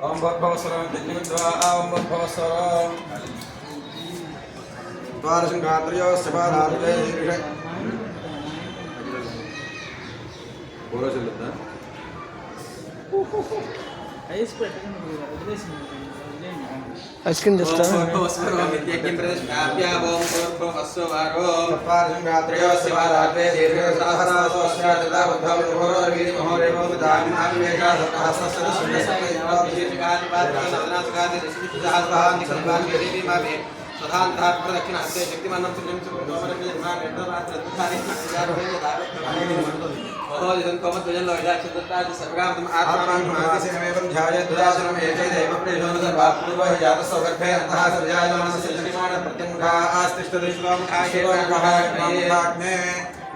ओम भवस्वरं दिग्निमिद्वा ओम भवस्वरं द्वारशंकात्रयो सभारात्रे शीर्षे बोलो चलता ఐస్ పెట్టకుండా వదిలేసింది ఐస్ క్రీమ్ తెస్తా भवस्वरं विद्यकिं प्रदर्शनाभ्या ओम भवस्वरो द्वारशंकात्रयो सभारात्रे शीर्षे सहस्रासोऽस्य तथा बुद्धं भवरवीर महोरेवो दानाभिवेशा सहस्रस्य सुन्दरस्य विशेषकादिपात्रं सदनासकादि ऋषिसहस्रहां निकल्पान् गिरिवि मामे सदान्तः प्रदक्षिण हस्ते शक्तिमन्नं सुखं सुखोमरं निर्माण निर्मात्रात्मधारे विचारोहेन दावत् ओहो जन्तोमद्वजल्लो विदाक्षितत्तादि सर्वगामतम आत्मानं महादिसेनमेवं ध्यायेत् दुरासनं एते दैव प्रेषणोदर्भापूर्वः जातस्य गर्भे अन्तः सर्वजायमानस्य निर्माण प्रत्यङ्गा आस्तिष्ठति श्लोकः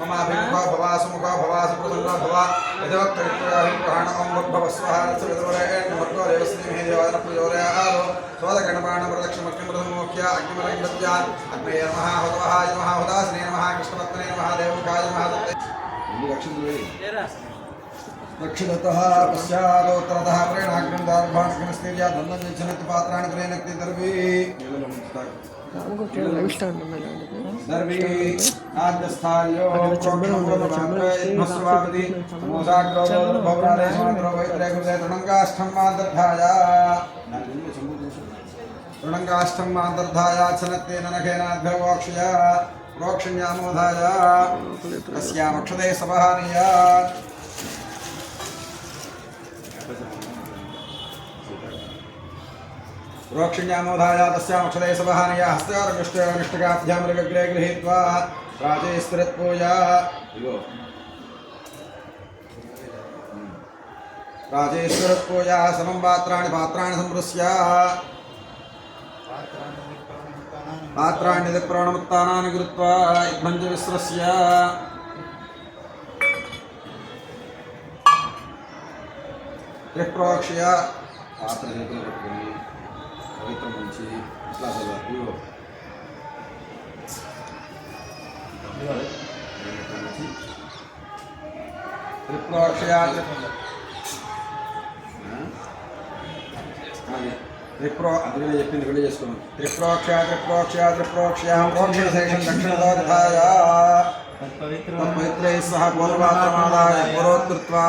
मम अभिमुखो भवासुमुखो भवासुप्रसन्नो भवा यदोक्तरित्वाहिं ओम भवस्वः सवितुरेण नमर्गो देवस्नेहि देवान प्रचोदयात् स्वदगणपाणप्रदक्षिणमग्निमृतमोख्य अग्निमरङ्गत्यात् अग्नये नमः हतवहाय नमः हुदासने नमः कृष्णपत्ने नमः देवमुखाय नमः दक्षिणतः पश्चादोत्तरतः प्रेणाग्निं दार्भाण्यग्निस्तेजा दन्दञ्जनति पात्राणि प्रेणक्ति दर्वी दर्वी आद्यस्थाल्यो प्रोक्षणप्रदमात्रयद्भस्वापति मोसाग्रोभवरादेशमन्त्रोवैत्रेकृते तृणङ्गाष्ठं मान्तर्धाय तृणङ्गाष्ठं मान्तर्धाय छनत्तेन नखेनाद्भवोक्षया प्रोक्षण्यामोधाय तस्यामक्षते सपहानीय प्रोक्षण्यामोधाय तस्यामक्षते सपहानीय हस्तयोर्निष्ठकाभ्यां मृगग्रे गृहीत्वा प्राचे स्थिरत्पूजा प्राचे स्थिरत्पूजा समं पात्राणि सम्पृश्य पात्राण्यदि प्रणमुत्तानानि कृत्वा इद्भञ्जविस्रस्य त्रिप्रोक्ष्य पात्रजतुలు పట్టుకొని పవిత్రం నుంచి ఇట్లా చదవాలి त्रिप्रोक्ष्य त्रिप्रो अदुने చెప్పింది వెళ్ళి చేసుకోండి त्रिप्रोक्ष्य प्रोक्षशेषं दक्षिणतो निधाय तत्पवित्रैः सह पूर्वमात्रमादाय पुरोत्कृत्वा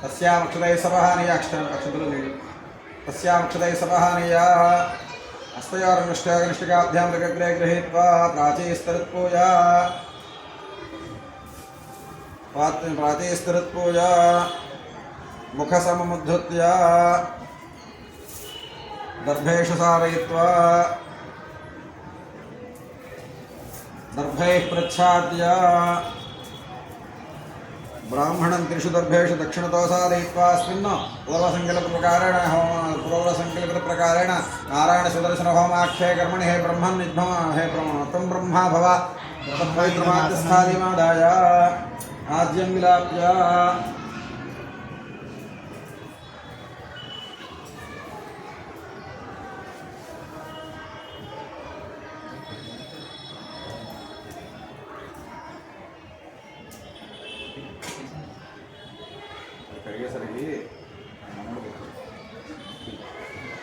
तस्यामक्षतैः सपहानीय अक्षतुలు नीडि तस्यामक्षतैः सपहानीय हस्तयोर्निष्ठकाभ्यां मृगग्रे गृहीत्वा प्राचीस्तरुत्पूजा प्राचीस्तरुत्पूजा मुखसममुद्धृत्य दर्भेषु सारयित्वा दर्भैः प्रच्छाद्य ब्राह्मणं त्रिषु दर्भेषु दक्षिणतो सारयित्वा अस्मिन् पूर्वसङ्कल्पितप्रकारेण नारायणसुदर्शनहोमाख्ये कर्मणि हे ब्रह्मन् हे त्वं ब्रह्मा भव तत्पवित्रमाद्यस्थादिमादाय आद्यं विलाप्य కడిగేసరికి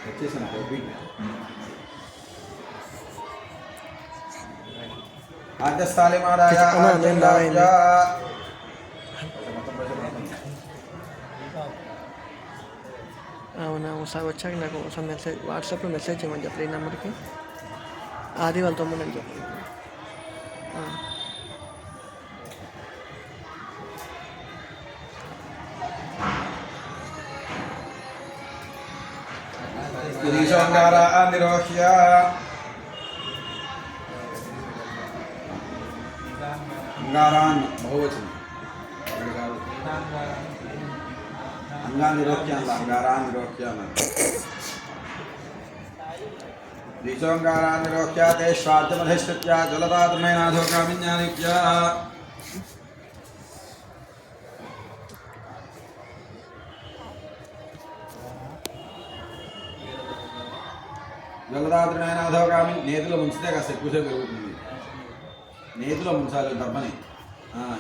వచ్చేసిన గోపి ఆద్యస్థాలిమాదాయ అవునా ఒకసారి వచ్చాక నాకు ఒకసారి మెసేజ్ వాట్సాప్లో మెసేజ్ చేయమని చెప్పండి ఈ నెంబర్కి ఆది వాళ్ళ తమ్ముడు అని చెప్పండి निरोह्य अंगारान बहुवचन अंगा निरोह्य अंगारान निरोह्य द्विचोंगारान निरोह्य ते श्वाद्यमधिष्ठित्य जलदातमेनाधो कामिन्यानित्य జలదాద్రినైనాధోగామి నేతిలో ముంచితే కాస్త ఎక్కువసేపు పెరుగుతుంది నేతిలో ముంచాలి దర్భని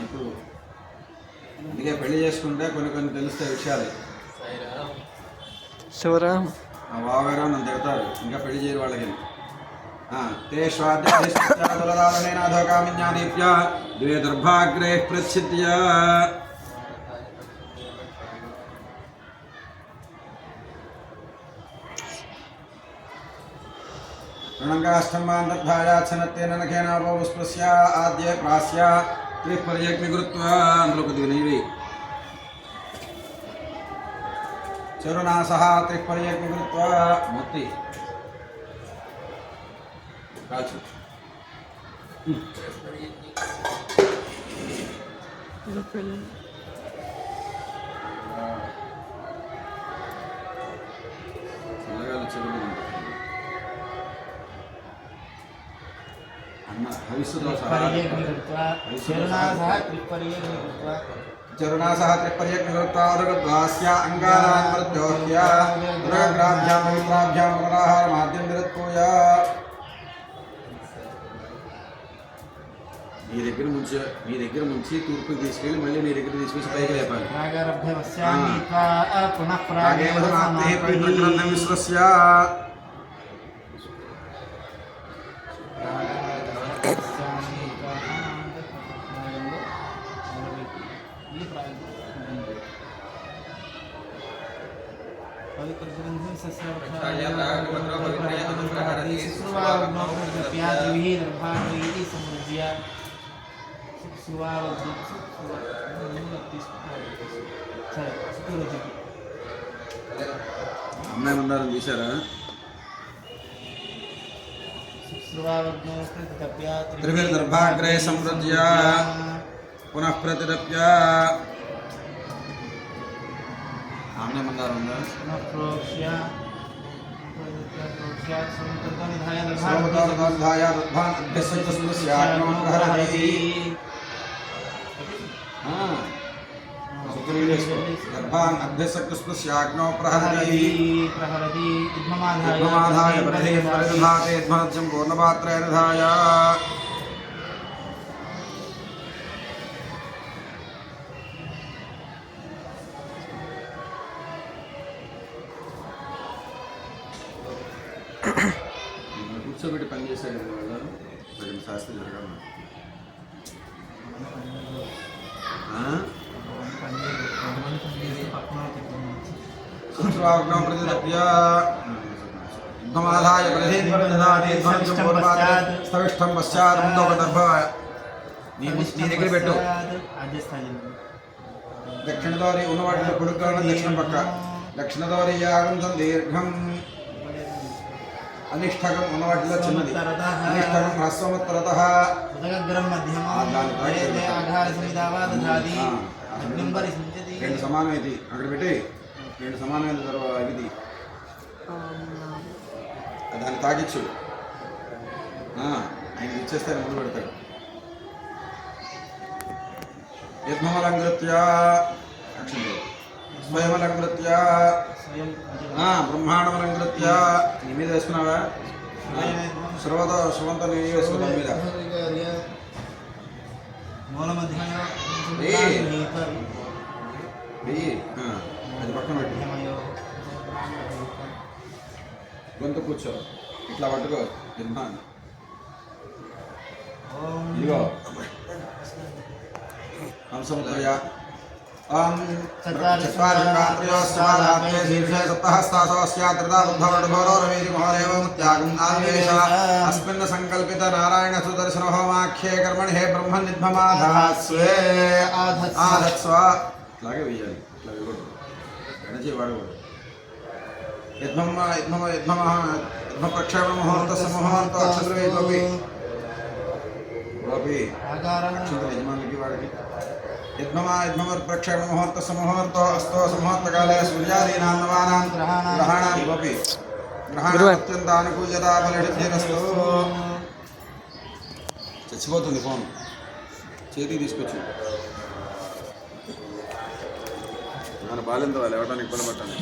ఇప్పుడు అందుకే పెళ్లి చేసుకుంటే కొన్ని తెలుస్తాయి విషయాలు. శివరామ్ ఆ బావగారు నన్ను తిడతారు ఇంకా పెళ్లి చేయరు వాళ్ళకి. ते स्वाद्यनाथोकामिन्यादीप्य द्वे दर्भाग्रे प्रच्छिद्य ऋणङ्गाष्टमान्तर्धायाच्छनत्तेन नखेनापौष्पस्य आद्ये प्रास्य त्रिपर्यग्निकृत्वा नृपतिनिवि चरुणासः त्रिपर्यग्निकृत्वा मोत्ति కాచు అన్న హవిస్సుతో చరుణాసహ త్రిపర్యగ్నికృత్వాస్య అంగారాన్ మృత్యోహ్య దురగ్రాభ్యాం పవిత్రాభ్యాం పునరాహార మాధ్యం విరత్కూయ. మీ దగ్గర ముంచి తూర్పుకి తీసుకెళ్ళి మళ్ళీ మీ దగ్గర తీసుకొచ్చి పైకి లేపాలి. విశ్వస్య అమ్మాయి ఉండాలని తీశారా? త్రిభిర్దర్భాగ్రే సంవృజ్య పునః ప్రతిరప్య. అమ్మాయి మందారం ఉందా? గర్భాన్ అభ్యసక్తుస్యాగ్నో ప్రహరతి యుగ్మమాధాయ ప్రతిధాతే ధ్వనత్యం పూర్ణపాత్రేణ ధాయ. కూర్చోబెట్టి పనిచేశాడు వాళ్ళు తగిన శాస్త్రం జరగాలి. యుగ్మమాధాయ ప్రతిధాతే ధ్వనత్యం పూర్ణపాత్రేణ స్థవిష్టం పశ్చాత్ నీ దగ్గర పెట్టు. దక్షిణదోరి ఉన్నవాటిలో కొడుకు దక్షిణ పక్క దక్షిణదోరి యాగంతం దీర్ఘం అనిష్టకం ఉన్నవాటిలో చిన్నది అనిష్టకం హ్రస్వముత్తరత రెండు సమానమైంది అక్కడ పెట్టి రెండు సమానమైన తర్వాత ఇది దాన్ని తాకిచ్చు ఆయన ఇచ్చేస్తే ముందు పెడతాడు. యద్మలంకృత్య స్వయమలంకృత్య బ్రహ్మాండమలంకృత్య. నీ మీద వేసుకున్నావా? శృవంతో నీ వేసుకున్నా మీద అది పక్కన పెట్టు. గొంతు కూర్చో ఇట్లా పట్టుకో. ఇదిగో హంసముద్రయ अस्मिन् संकल्पित नारायण सुदर्शन होमाख्ये कर्मणि हे ब्रह्म निध्ममाधास्वे आधत्स्व. लागे वेयाలి ఇట్లా వేయకూడదు. గణజీ వాడకూడదు. యద్మ ప్రక్షేపణ ముహూర్తస్య ముహూర్త అక్షంద్రవే గోపి అక్షంద్ర యజమానికి వాడికి యద్మమర్ప్రక్షేపణ ముహూర్తస్య ముహూర్తో అస్తో ముహూర్తకాలే సూర్యాదీనాం నవానాం గ్రహాణాం గోపి గ్రహాణాం అత్యంత అనుకూల్యత ఫలసిద్ధిరస్తు. చచ్చిపోతుంది ఫోన్ చేతికి తీసుకొచ్చి మన బాల్యంతో వాళ్ళు ఇవ్వడానికి ఇబ్బంది పట్టాను.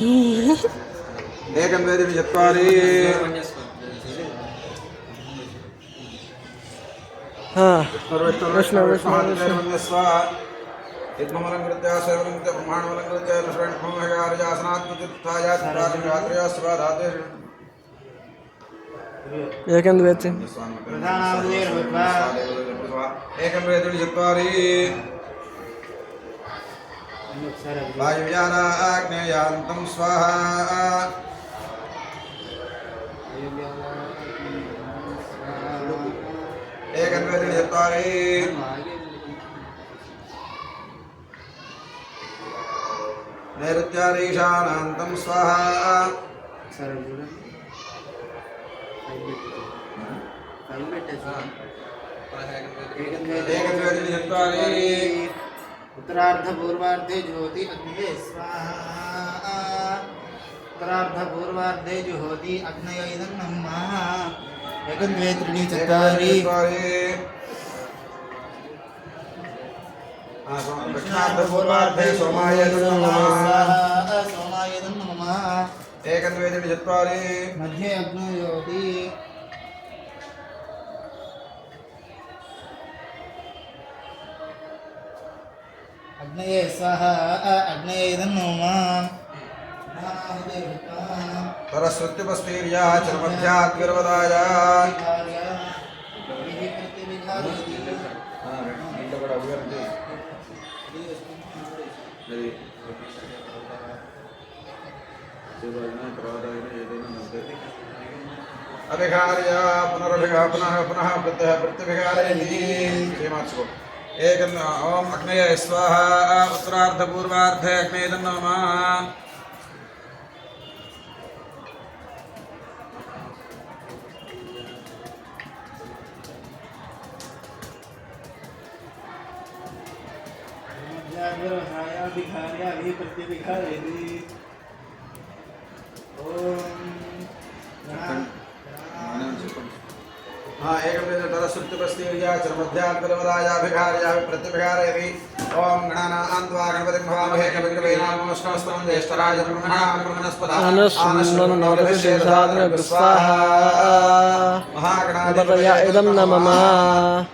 ఏకం వేదిని చత్వారి स्वाहा यद्मलंकृत्य सेवलंकृत्य ब्रह्मांडमलंकृत्य ऋषभमहगारजासनात्मतीर्थाय प्रातः स्वाधाते एकं द्वेति एकं वेदुनि चत्वारि वायुव्यानाग्नेयान्तं स्वाहा एकं वेदुनि चत्वारि नैऋत्यारीशानान्तं स्वाहा उत्तरार्ध पूर्वार्धे ज्योति अग्नये स्वाहा उत्तरार्ध पूर्वार्धे ज्योति अग्नये इदं नमः एकं द्वे त्रीणि चत्वारि दक्षिणार्ध पूर्वार्धे सोमाय सोमाय इदं नमः एकं द्वे त्रीणि चत्वारि मध्ये अग्नो ज्योति अग्नये स्वाहा अग्नये इदं नमः परस्वत्युपस्तीर्या चर्मध्याग्रवदाय अभिघार्य पुनरभिघा पुनः पुनः प्रत्यभिघारयति श्रीमात्सु एकं ओम अग्नये स्वाहा उत्तरार्ध पूर्वार्धे अग्नये नमः हाँ एकं तरस्वत्युपस्तीर्या चर्मध्याग्रवदायाभिघार्या प्रत्यभिघारयति ओम गणानां त्वा गणपतिं भवामहे कविं कवीनामुपमश्रवस्तमं ज्येष्ठराज ब्रह्मणां ब्रह्मणस्पदा स्वाहा महागणाधिपतये इदं नमः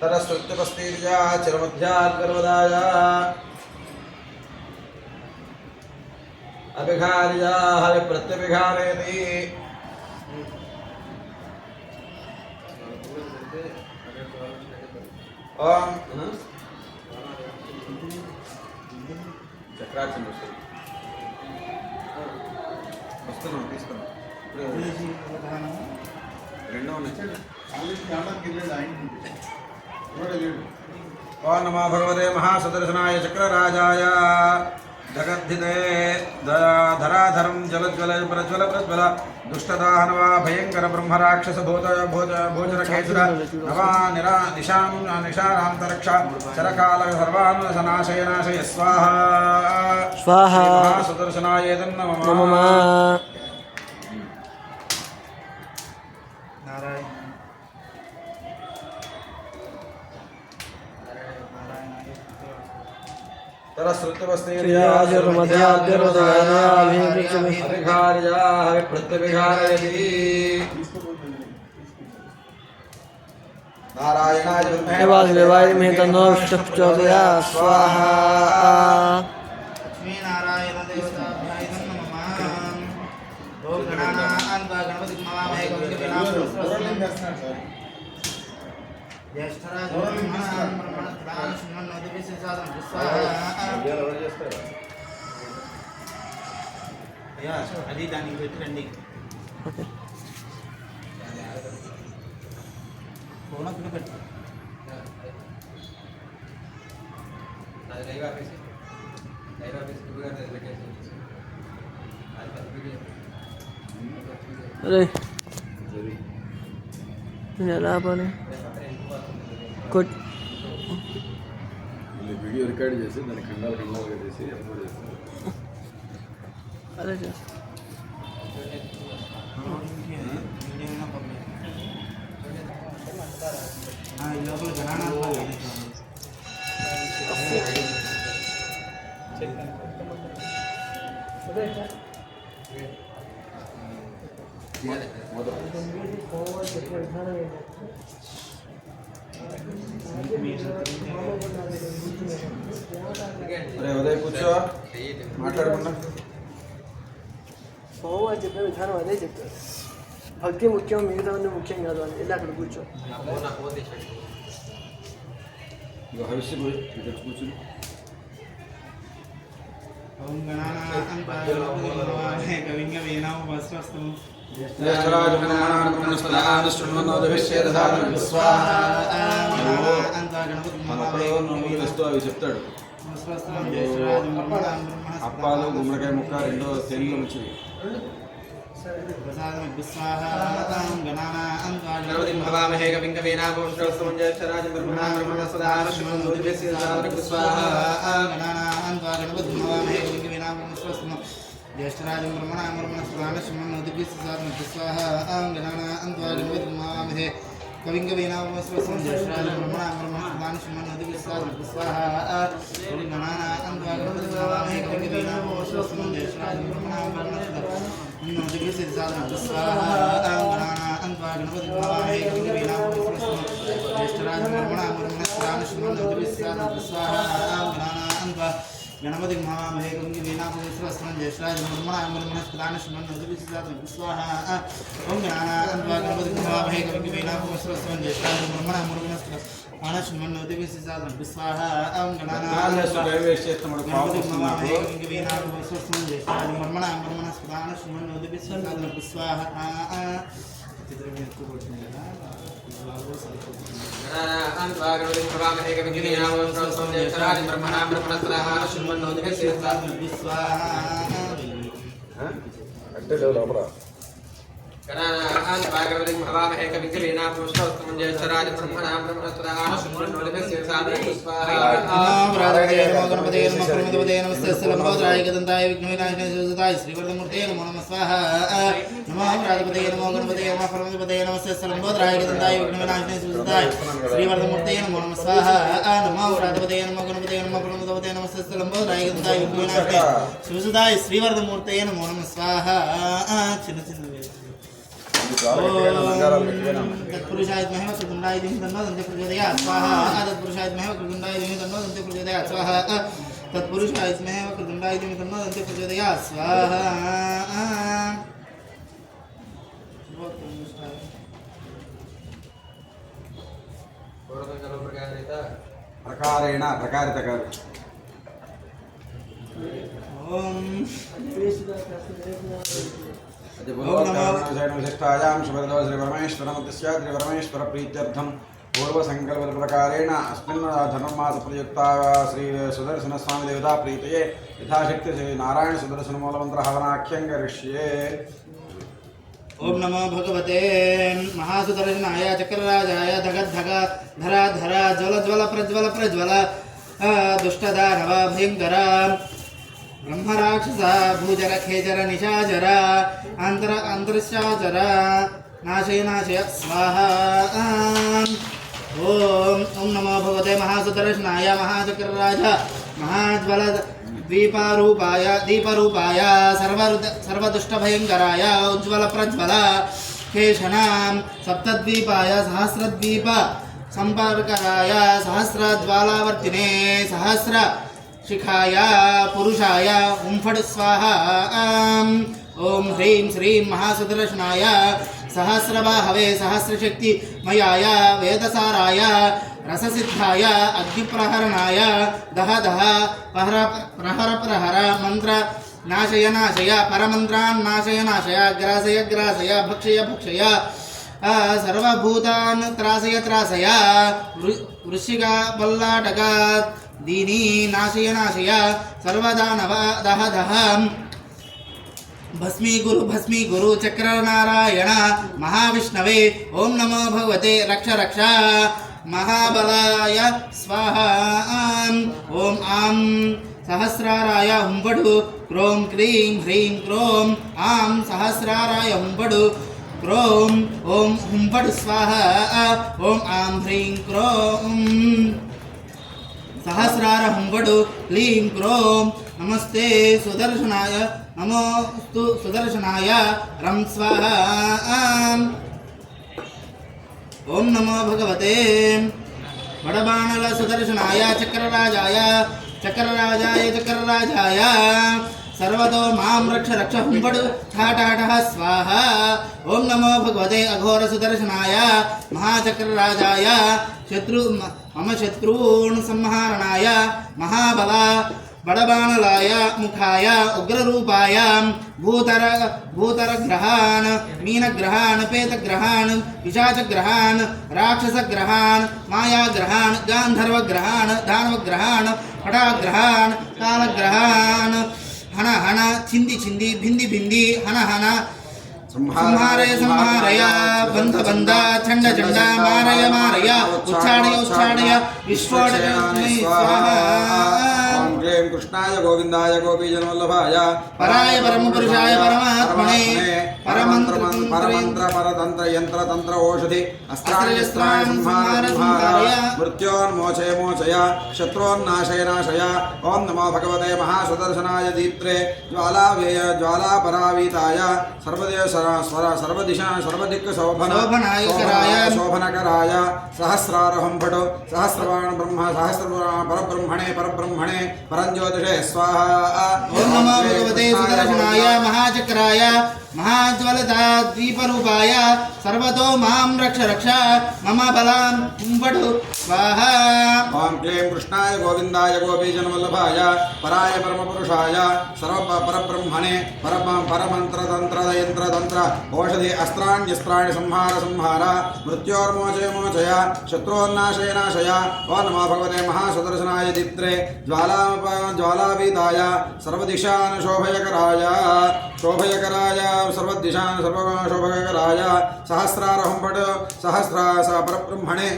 तरस्वत्युपस्तीर्या चर्मध्याग्रवदाय अभिघार्या प्रत्यभिघारयति ओम चक्राचन वस्तुना తీసుకున్నా రెండో ओम नमो भगवते महासुदर्शनाय चक्रराजाय जगद्धिते धराधरं जलज्वल प्रज्वल प्रज्वल दुष्टदाहनवा भयंकर ब्रह्मराक्षस भोजन केसुर नवा निशां निशारान्तरक्षा चरकाल सर्वान् सनाशय नाशय स्वाहा स्वाहा सुदर्शनाय नमः नारायण अभिघार्याः प्रत्यभिघारयति नारायणाय वासुदेवाय मे तन्नो विष्णुः स्वाहा लक्ष्मी नारायण देवताभ्याय नमः ओम गणानां त्वा गणपतिं भवामहे कविं कवीनामुपमश्रवस्तमं ज्येष्ठराज ब्रह्मणां ब्रह्मणस्पदां शृण्वन्नोतिभिः स्वाहा అది దానికి పెట్టండి ఫోన్ పెట్టు अरे ఎలా పని కొట్ వీడియో రికార్డ్ చేసి దాన్ని ఖండాలుగా చేసి అప్లోడ్ చేస్తాను అదే చేస్తా ఈ లోపల జనాలు అరే ఉదయ్ కూర్చో మాట్లాడకుండా బాబు అని చెప్పే విధానం అదే చెప్పారు. భక్తి ముఖ్యం, మిగతా ముఖ్యం కాదు అని వెళ్ళి అక్కడ కూర్చో. ఇక భవిష్య ఇక్కడ కూర్చుని ఓం గణానాథం కవింగ వీణాం వస్త్రస్తు అవి చెప్తాడు. అప్పాలు గుమ్మడికాయ ముక్క రెండో తెలుగులో మంచిది. గణానాథం ज्येष्ठराजं ब्रह्मणां ब्रह्मणस्पदानश्रमन्नोतिभिः स्वाहा गणानां त्वा गणपतिर्महामहे कविं कवीनामस्वस्वं ज्येष्ठराजं ब्रह्मणां ब्रह्मणस्पदानश्रमन्नोतिभिः स्वाहा गणानां त्वा गणपतिर्महामहे कविं कवीनामस्वस्वं ज्येष्ठराजं ब्रह्मणां ब्रह्मणस्पदानश्रमन्नोतिभिः स्वाहा गणानां त्वा गणपतिर्महामहे कविं कवीनामस्वस्वं ज्येष्ठराजं ब्रह्मणां ब्रह्मणस्पदानश्रमन्नोतिभिः स्वाहा गणानां त्वा गणपति महामहे कविं वीणापुष्पस्वं ज्येष्ठराजं ब्रह्मणां ब्रह्मणस्पदानश्रमन्नोतिभिः स्वाहा ओम गणानाथं त्वा गणपति महामहे कविं वीणापुष्पस्वं ज्येष्ठराजं ब्रह्मणां ब्रह्मणस्पदानश्रमन्नोतिभिः स्वाहा ओम गणानाथं त्वा गणपति महामहे कविं वीणापुष्पस्वं ज्येष्ठराजं ब्रह्मणां ब्रह्मणस्पदानश्रमन्नोतिभिः स्वाहा श्रीवर्धमूर्ते नमो नमः स्वाहा नमः प्रातिपदे नमो गणपते नमः परमपदे नमस्ते सलंबोधराय गदंताय विघ्नविनाशने सुजताय श्रीवर्धमूर्ते नमो नमः स्वाहा नमः प्रातिपदे नमो गणपते नमः परमपदे नमस्ते सलंबोधराय गदंताय विघ्नविनाशने सुजताय श्रीवर्धमूर्ते नमो नमः स्वाहा चिन्न चिन्न तत्पुरुषाय महेव कृतुंडाय धीमहि तन्नो दन्ते प्रचोदयात् स्वाहा तत्पुरुषाय महेव कृतुंडाय धीमहि तन्नो दन्ते प्रचोदयात् स्वाहा तत्पुरुषाय महेव कृतुंडाय धीमहि तन्नो दन्ते प्रचोदयात् स्वाहा प्रकारेण प्रकारितकार ओम विशिष्टायां शुभदो श्री परमेश्वरमतस्य श्री परमेश्वर प्रीत्यर्थं पूर्व संकल्प प्रकारेण अस्मिन् धनुर्मास प्रयुक्ता श्री सुदर्शन स्वामी देवता प्रीतये यथाशक्ति श्री नारायण सुदर्शन मूलमंत्र हवनाख्यं करिष्ये। ओम नमो भगवते महासुदर्शनाय चक्रराजाय धगद्धग धरा धरा ज्वल ज्वल प्रज्वल प्रज्वल दुष्टदानव भयंकर ब्रह्मराक्षस भूजर खेजर निशाचर अंतरशाचर नाशय नाशय स्वाहा ओम नमो भगवते महासुदर्शनाय महाचक्रराज महाज्वल दीपरूपाय सर्वदुष्टभयंकराय उज्ज्वल प्रज्वल केशनां सप्तद्वीपाय सहस्रद्वीप संपर्कराय सहस्रज्वालावर्तिने सहस्र शिखाय पुरुषाय फट् स्वाहा ओम ह्रीं श्रीं महासुदर्शनाय सहस्रबाहवे सहस्रशक्ति मयाय वेदसाराय रससिद्धाय अग्निप्रहरणाय दह दह प्रहर प्रहर मंत्र नाशय नाशय परमंत्रान् नाशय नाशय ग्रासय ग्रासय भक्षय भक्षय सर्वभूतान् त्रासय त्रासय वृश्चिका बल्लाटका दीनी नाशय नाशय सर्वदानव दह दह भस्मी गुरु चक्र नारायण महाविष्णवे ओम नमो भगवते रक्ष रक्ष महाबलाय स्वाहा ओम आम सहस्राराय हुंबडु क्रोम क्रीं ह्रीं क्रोम आम सहस्राराय हुंबडु क्रोम ओम हुंबडु स्वाहा ओम आम ह्रीं क्रोम सहस्रार हुंबडु क्लीं क्रोम नमस्ते सुदर्शनाय नमोस्तु सुदर्शनाय रं स्वाहा ओम नमो भगवते वडबाणल सुदर्शनाय चक्रराजाय सर्वतो मां रक्ष रक्ष हुंबडु ठाठाठः स्वाहा। ओम नमो भगवते अघोर सुदर्शनाय महाचक्रराजाय मम शत्रून् संहारणाय महाबल बड़बाणलाय मुखाय उग्ररूपाय भूतरग्रहान् मीनग्रहान् पेतग्रहान् पिशाचग्रहान् राक्षसग्रहान् मायाग्रहान् गान्धर्वग्रहान् दानवग्रहान् पटाग्रहान् कालग्रहान् हन हन छिंदी छिंदी भिंदी भिंदी हन हन संहारय संहारय बंध बंध चंड चंड मारय मारय उच्चाडय उच्चाडय विस्फोटय स्वाहा। ओम क्लीं कृष्णाय गोविंदाय गोपीजनवल्लभाय पराय परम पुरुषाय परमात्मने परमंत्र परतंत्र यंत्र तंत्र औषधि अस्त्राण्यस्त्राणि संहार मृत्योन्मोचय मोचय शत्रुन्नाशय नाशय। ओम नमो भगवते महासुदर्शनाय दीप्त्रे ज्वालापरावीताय सर्वदिशा सर्वदिक् शोभनकराय सहस्रारहं भटो सहस्रवाण ब्रह्म परब्रह्मणे परंज्योतिषे स्वाहा। ओम नमो भगवते सुदर्शनाय महाचक्राय महाज्वलता द्वीपरूपाय सर्वतो मां रक्ष रक्ष मम बलां हुंबडु स्वाहा। ओम क्लीं कृष्णाय गोविंदाय गोपीजनवल्लभाय पराय परमपुरुषाय परब्रह्मणे परमंत्र तंत्र यंत्र तंत्र औषधि अस्त्राण्यस्त्राणि संहार मृत्योर्मोचय मोचय शत्रुन्नाशय नाशय। ओम नमो भगवते महासुदर्शनाय दीप्त्रे ज्वालावीताय सर्वदिशान् शोभयकराय सर्वदिशान् सर्वशोभयकराय सहस्रारहं पट सहस्रास परब्रह्मणे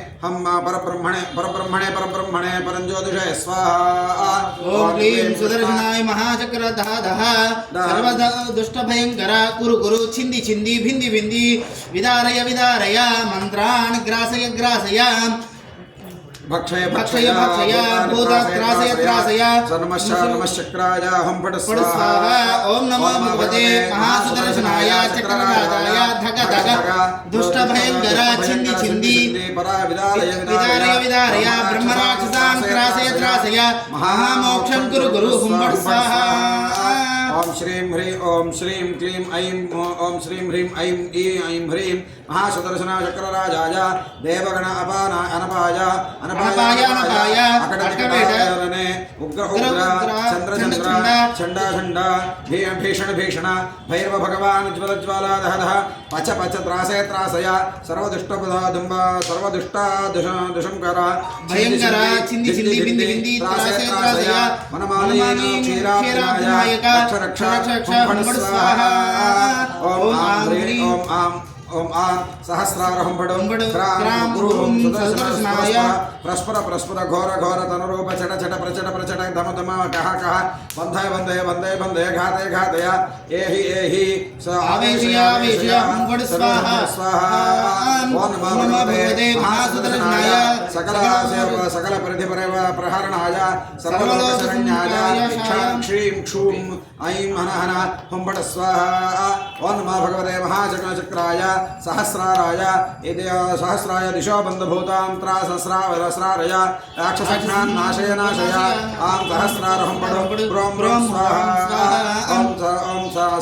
परब्रह्मणे परंज्योतिषे स्वाहा। ओम क्लीं सुदर्शनाय महाचक्रधाधः सर्वदुष्टभयंकर कुरु छिंदी छिंदी भिंदी भिंदी विदारय विदारय मंत्रान् ग्रासय ग्रासय भक्षय भक्षय भक्षय भूत त्रासय त्रासय नमश्चक्राय हं फट स्वाहा। ओम नमो भगवते महासुदर्शनाय चक्रराजाय धग धग दुष्टभयंकर छिंदी छिंदी विदारय विदारय ब्रह्मराक्षसान् त्रासय त्रासय महामोक्षं कुरु हुं फट स्वाहा। ओम श्रीं ह्रीं ओम श्रीं क्लीं ऐं ओम श्रीं ह्रीं ऐं ऐं ह्रीं महासुदर्शनाय चक्रराजाय देवगण अनपाय अकटकटने उग्र चंद्र चंड भीषण भैरव भगवान ज्वल ज्वालादहः पच त्रासय त्रासय सर्वदुष्टादुषंकर भयंकर छिंदी छिंदी बिंदी बिंदी त्रासय त्रासय वनमालयेन क्षीराब्धिनायक रक्ष स्वाहा। ओम ह्रीं ओम ओम सहस्रारहं भटं क्रां गुरुं सुदर्शनाय परस्पर घोर तनुरूप चट प्रचट धम कह बंधय घातय एहि आवेशय हुं स्वाहा स्वाहा। ओम नमो भगवते महासुदर्शनाय सकल प्रहरणाय सर्वलोकशरण्याय क्षीं क्षूं ऐं हन हुं स्वाहा। ओम नमो भगवते महाचक्रराय सहस्राराय दिशो बंधभूतां त्रासहस्रारय राक्षसघ्नान् नाशय आं सहस्रारहं ब्रों स्वाहा। ओम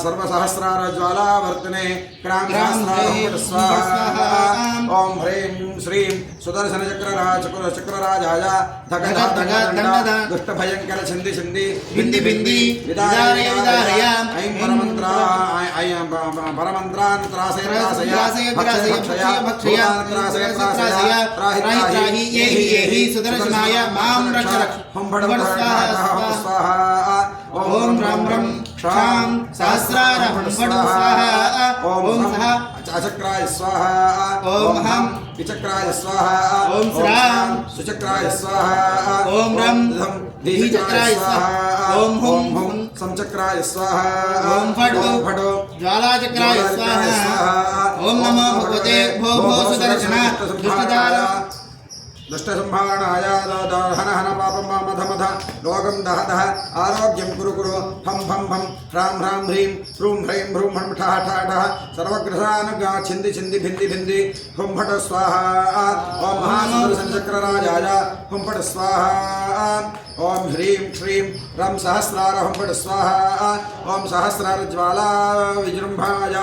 सर्वसहस्रार ज्वालावर्तने क्रां स्वाहा। ओम ह्रीं श्रीं सुदर्शन चक्रराजाय धग दुष्टभयंकर छिंदी भिंदी विदारय ऐं परमंत्रान् त्रासय भक्षय त्राहि एहि सुदर्शनाय मां रक्ष हुं फट स्वाहा। ओम राम क्षां सहस्रारहं स्वाहा। ओम चक्राय स्वाहा। ओम हम विचक्राय स्वाहा। ओम श्रां सुचक्राय स्वाहा। ओम रं धीचक्राय स्वाहा। ओम हुं समचक्राय स्वाहा। ओम फटो ज्वालाचक्राय स्वाहा। ओम नमो भगवते भो सुदर्शन दुष्टदार दुष्टसंहारणाय हन हन पापं मध मध रोगं दह दह आरोग्यं कुरु कुरु फं फं फं ह्रां ह्रां ह्रीं ह्रूं ह्रैं भ्रूं हं ठः ठः ठः सर्वग्रहानुगा छिन्दि छिन्दि भिन्दि भिन्दि हुं फट स्वाहा ॐ महासुदर्शनचक्रराजाय हुं फट स्वाहा ॐ ह्रीं श्रीं रं सहस्रार हुं फट स्वाहा ॐ सहस्रार ज्वाला विजृम्भाय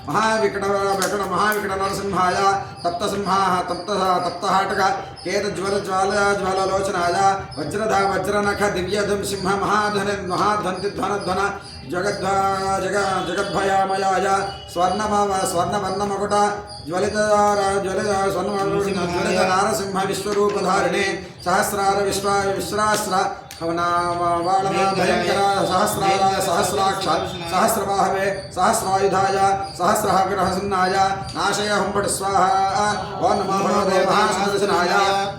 महाविकट महाविकट नरसिंहाय तप्तसिंहाः तप्तहाटक केत ज्वल ज्वाला ज्वाललोचनाय वज्रधा वज्रनख दिव्यधुं सिंह महाध्वन्ति ध्वन जगद्भयामयाय स्वर्णवर्णमकुट ज्वलित नारसिंह विश्वरूपधारिणे सहस्रार विश्वास्त्र भयंकर सहस्रार सहस्राक्ष सहस्रबाहवे सहस्रायुधाय सहस्रग्रहसन्नाय नाशय हुं फट् स्वाहा ॐ नमो भगवते महासुदर्शनाय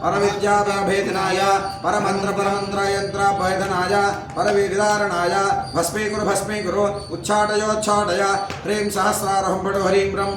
परविद्यापरभेदनाय परमन्त्रयन्त्रभेदनाय परवीर्धारणाय भस्मीकुरु उच्चाटयोच्चाटय ह्रीं सहस्रार हुं फट् हरीं ब्रह्म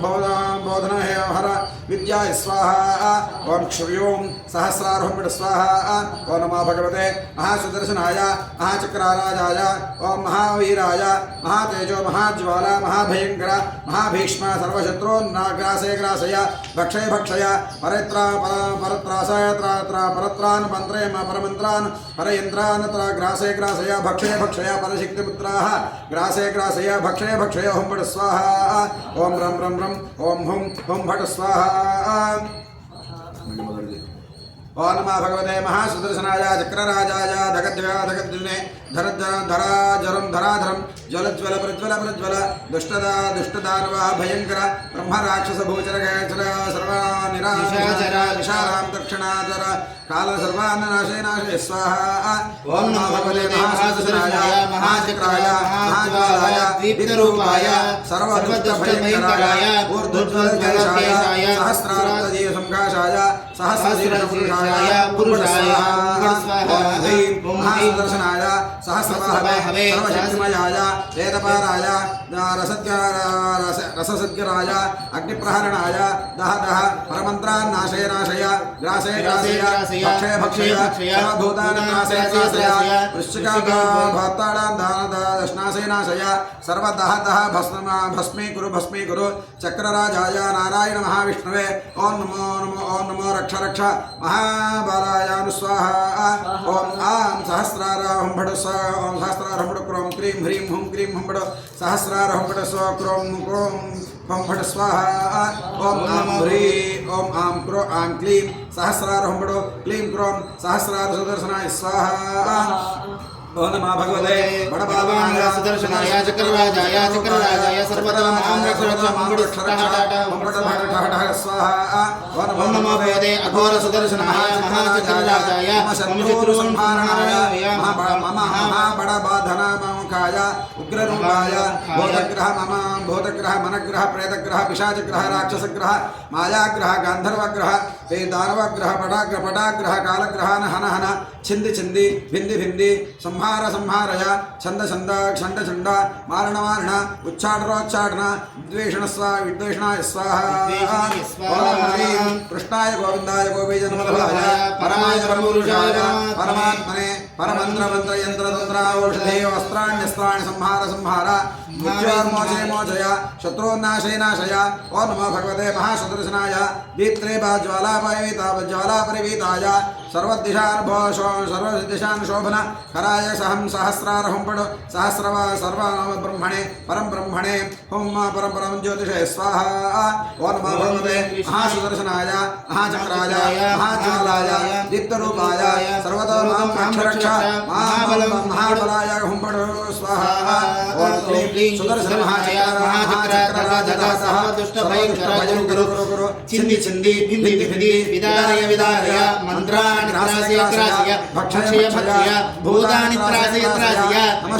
बोधन हर विद्या स्वाहा ॐ क्षुर्यों सहस्रार हुं फट् स्वाहा ॐ नमो भगवते महासुदर्शनाय महाचक्राराजाय ओं महावीराय महातेजो महाज्वाला महाभयंकर महाभीष्म सर्वशत्रून्नाग्रासय ग्रासय भक्षय भक्षय परत्रासय परत्रान् मंत्रय परमन्त्रान् परयन्त्रान् ग्रासय ग्रासय भक्षय भक्षय परशक्तिपुत्राः ग्रासय ग्रासय भक्षय भक्षय हुं फट् स्वाहा ओं रं रं रं ओं हुं हुं फट् स्वाहा ओं नमः भगवते महासुदर्शनाय चक्रराजाय धगद्विने धराजरं धराधरं ज्वलज्वल प्रज्वल प्रज्वल दुष्टदानव भयंकर ब्रह्मराक्षस भूचर सर्वनिराशारां दक्षिणाचर काल सर्वान्नाशे नाशे स्वाहा ओं नमो भगवते महासुदर्शनाय महाचक्राय महाज्वालाय दीप्तरूपाय सर्वदुष्टभयंकराय ऊर्ध्वज्वलकेशाय सहस्रार्धजीव संकाशाय सहस्रशीर्षपुरुषाय पुरुषाय महासुदर्शनाय सहस्रबाहवे सर्वशक्तिमयाय वेदपाराय रससद्गराय अग्निप्रहरणाय दह दह परमन्त्रान् नाशय नाशय ग्रासय ग्रासय भक्षय भक्षय सर्वभूतानि नाशय नाशय वृश्चिकाभक्तानां नाशय नाशय सर्वदह दह भस्मीकुरु चक्रराजाय नारायण महाविष्णवे ओं नमो रक्ष रक्ष महाबालायानुस्वाहा ओं आं सहस्रार हुं फट् स्वाहा ओं सहस्रार हुं फट् क्रों क्रीं ह्रीं हुं क्रीं हुं फट् सहस्रार हुं फट् स्व क्रों क्रों हुं फट् स्वाहा ओं आं ह्रीं ओं आं क्रो आं क्लीं सहस्रार हुं फट् क्लीं क्रों सहस्रार सुदर्शनाय स्वाहा ओं नमः भगवते बड़बाबाय सुदर्शनाय चक्रराजाय सर्वतोमां रक्ष स्वाहा ओं नमो भगवते अघोर सुदर्शनाय महाचक्रराजाय शत्रुसंहारणाय महाबड़बाधनाममुखाय उग्ररूपाय भूतग्रह मनग्रह प्रेतग्रह पिशाचग्रह राक्षसग्रह मायाग्रह गांधर्वग्रह दानवग्रह पटाग्रह कालग्रहान हन हन छिंदि छिंदि भिंदि भिंदि संहार संहारय छंद छंद क्षंड छंड मारण मारण उच्चाटनोच्चाटन विद्वेषणाय स्वाहा कृष्णाय गोविंदाय गोपीजनवल्लभाय परमाय परमपुरुषाय परमात्मने परमन्त्र यंत्र तंत्र औषधे वस्त्राण्यस्त्राणि संहार संहार मृत्योर्मोचय मोचय शत्रुनाशय नाशय ओं नमो भगवते महासुदर्शनाय दीप्त्रे ज्वालापरिवीताय सर्वदिशान् शोभन कराय सहं सहस्रार हुं फट् सहस्रवा सर्वनाम ब्रह्मणे परम ब्रह्मणे हुं परम ज्योतिषे स्वाहा ओं नमो भगवते महासुदर्शनाय महाचक्राय महाज्वालाय दीप्तरूपाय सर्वतोमां रक्ष महाबलाय हुं फट् स्वाहा ओं क्लीं सुदर्शन महाचक्राय छिंदि छिंदि भिंदि भिंदि विदारय मंत्राणि त्रासय त्रासय भक्षय भक्षय भूतानि त्रासय त्रासय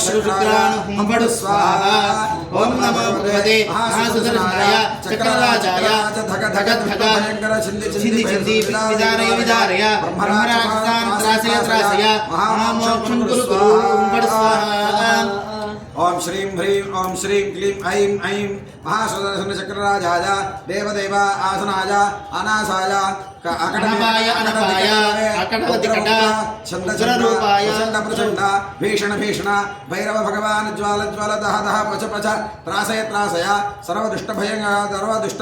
शुक्रान् हुं फट् स्वाहा ओं नमो भगवते महासुदर्शनाय चक्रराजाय धग धग छिंदि छिंदि विदारय ब्रह्मराक्षसान् त्रासय त्रासय महामोक्षं कुरु हुं फट् स्वाहा ओम श्रीं ह्रीं ओम श्रीं क्लीं ऐं ऐं महासुदर्शनचक्रराजाय देवदेव आसनाय अनासाय अकटपाय अनपाय अकटवतिकट चन्द्ररूपाय प्रचण्ड भीषण भीषण भैरव भगवान् ज्वाल ज्वाल दह दह पच पच त्रासय त्रासय सर्वदुष्ट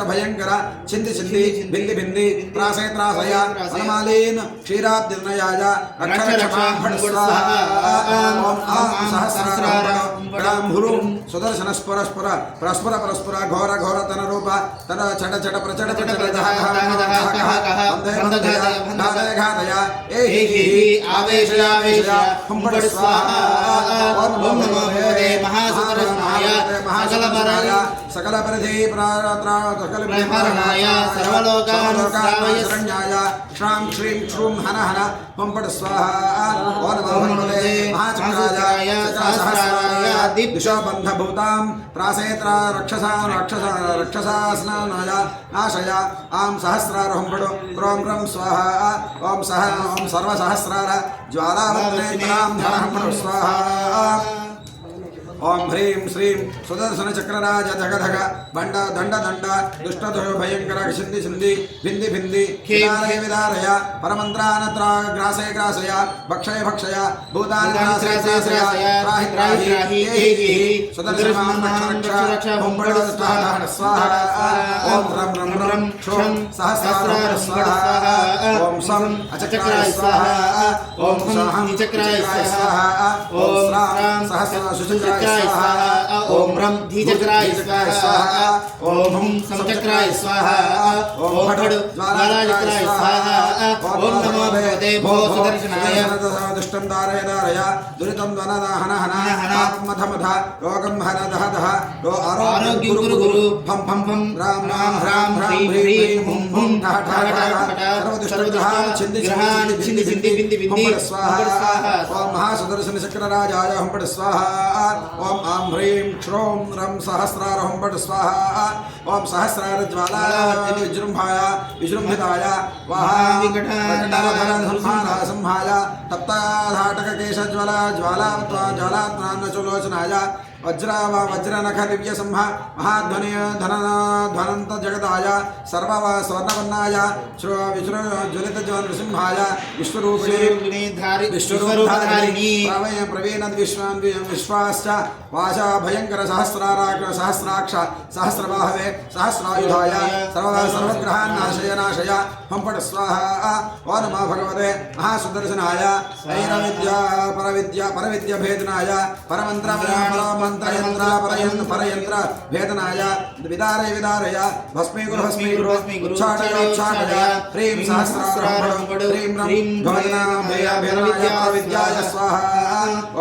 भयंकर चिन्ति चिन्ति भिन्दि भिन्दि त्रासय त्रासय हनुमालीन क्षीराब्धिर्नयाय रक्ष रक्ष ओम आं सहस्रारां हुरुं सुदर्शन स्फुर स्फुर परस्पर परस्पर घोर घोर तन रूप तन चट चट प्रचट चट दह दह घातया आवेशयावेश हुंबड़ स्वाहा ओम नमो भगवते महासुदर्शनाय सकल परिधि प्रात्रा सकल ब्रह्मणाय सर्वलोकानाय शरण्याय श्रां श्रीं श्रूं हन हन हुंबड़ स्वाहा ओम नमो भगवते महाचक्राय सहस्राय दिशबन्ध भूतां प्रासेत्रा रक्षसास्नानाय आशय आं सहस्रार हुंबड़ क्रों रं स्वाहा ओम सर्वसहस्रार ज्वालावत्रेत्रां धनं स्वाहा ओम ह्रीं श्रीं सुदर्शन चक्रराज धग धग बंड दंड दंड दुष्ट भयंकर सिंधि सिंधि भिंदि भिंदि विदारय विदारय परमंत्रानत्रा ग्रासय ग्रासय भक्षय भक्षय भूतानि ग्रासय ग्रासय त्राहि त्राहि सुदर्शन रक्ष हुंबड़ स्वाहा ओम रं रं रं क्षं सहस्रार स्वाहा ओम सं अचक्राय स्वाहा ओम सहं चक्राय स्वाहा ओम श्रां सहस्र सुचक्राय स्वाहा ओम रं धीचक्राय स्वाहा ओम हुं समचक्राय स्वाहा ओम भट ज्वालाचक्राय स्वाहा ओम नमो भगवते भो सुदर्शनाय दुष्टं दारय दारय दुरितं वन हन हन मध मध रोगं हर दह दह रो आरोग्य गुरु गुरु फं फं फं राम राम राम ह्रीं ह्रीं हुं हुं ठः ठः ठः सर्वदुष्टान् छिन्ति छिन्ति भिन्ति भिन्ति स्वाहा ओम महासुदर्शन चक्रराजाय हुंबड़ स्वाहा ओम आं ह्रीं क्षौं रं सहस्रार हुंबड़ स्वाहा ओम सहस्रार ज्वाला विजृंभाय विजृंभिताय संहाय तप्ताधाटक केश ज्वाला ज्वालात्मानचलोचनाय वज्रनख दिव्य संह महाध्वनि ध्वनंत जगदाय सर्व स्वर्णवर्णाय ज्वलित नृसिंहाय विश्वरूपिणी विश्वरूपधारिणी प्रवीण विश्वाश्च वाचा भयंकर सहस्राक्ष सहस्रबाहवे सहस्रायुधाय सर्वग्रहान् नाशय नाशय हुंबड़ स्वाहा ओ नमः भगवते महासुदर्शनाय परविद्या भेदनाय परमंत्र परयंत्र भेदनाय विदारय विदारय भस्मीकुरु उच्चाटय ह्रीं सहस्रार ह्रीं रं भवजना विद्याय स्वाहा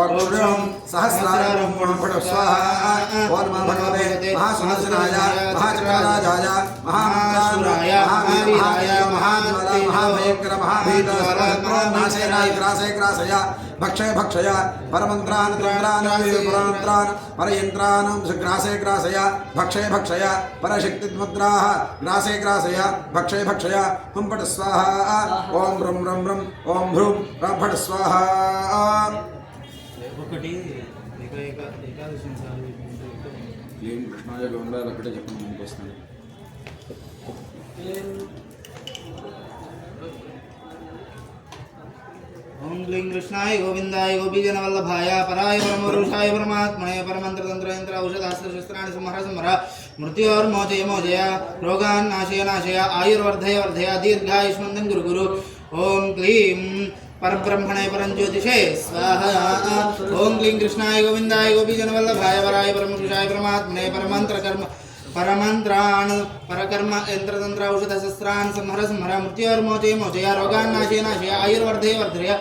ओम सहस्रार हुंबड़ स्वाहा ओ नमः भगवते महासुदर्शनाय महाचक्रराजाय महामंत्राय महावीराय महाभयंकर महाभीत नाशय ग्रासय ग्रासय भक्षय भक्षय परमंत्रान् त्रिमंत्रान् परयंत्रान् ग्रासय ग्रासय भक्षय भक्षय परशक्तिमुद्राः ग्रासय ग्रासय भक्षय भक्षय हुंबड़ स्वाहा ओम रं रं रं ओम भ्रूं रं स्वाहा कृष्णाय गोविंदाय लकटे చెప్పండి ओम ग्लीं कृष्णाय गोविंदाय गोपीजनवल्लभाय पराय परमपुरुषाय परमात्मने परमंत्रतंत्र औषधास्त्र शस्त्राणि संहर मृत्योर्मोचय मोचय रोगान् नाशय नाशय आयुर्वर्धय वर्धय दीर्घायुष्मन्तं गुरु गुरु ओम क्लीं परब्रह्मणे परंज्योतिषे स्वाहा ओम क्लीं कृष्णाय गोविंदाय गोपीजनवल्लभाय पराय परमपुरुषाय परमात्मने परमंत्रान् परकर्म यंत्रतंत्र औषधशस्त्रान् संहर मृत्योर्मोचय मोचय रोगान् नाशय नाशय आयुर्वर्धय वर्धय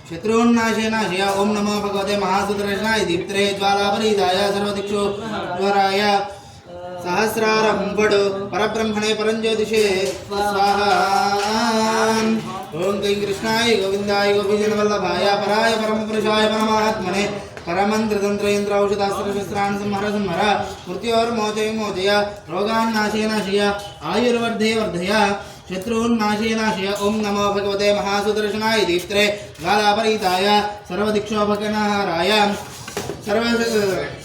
शत्रून्नाशय नाशय ओम नमो भगवते महासुदर्शनाय दीप्त्रे ज्वालापरीदाय सर्वदिक्षु द्वाराय सहस्रार हुंबड़ परब्रह्मणे परंज्योतिषे स्वाहा ओम क्लीं कृष्णाय गोविंदाय गोपीजनवल्लभाय पराय परमपुरुषाय परमात्मने परमंत्रतंत्र यंत्र औषधास्त्र शस्त्रान् संहर मृत्योर्मोचय मोचय रोगान् नाशय नाशय आयुर्वर्धय वर्धय शत्रून्नाशय नाशय ओम नमो भगवते महासुदर्शनाय दीप्त्रे ज्वालापरीताय सर्वदिक्षोपकनाहाराय सर्व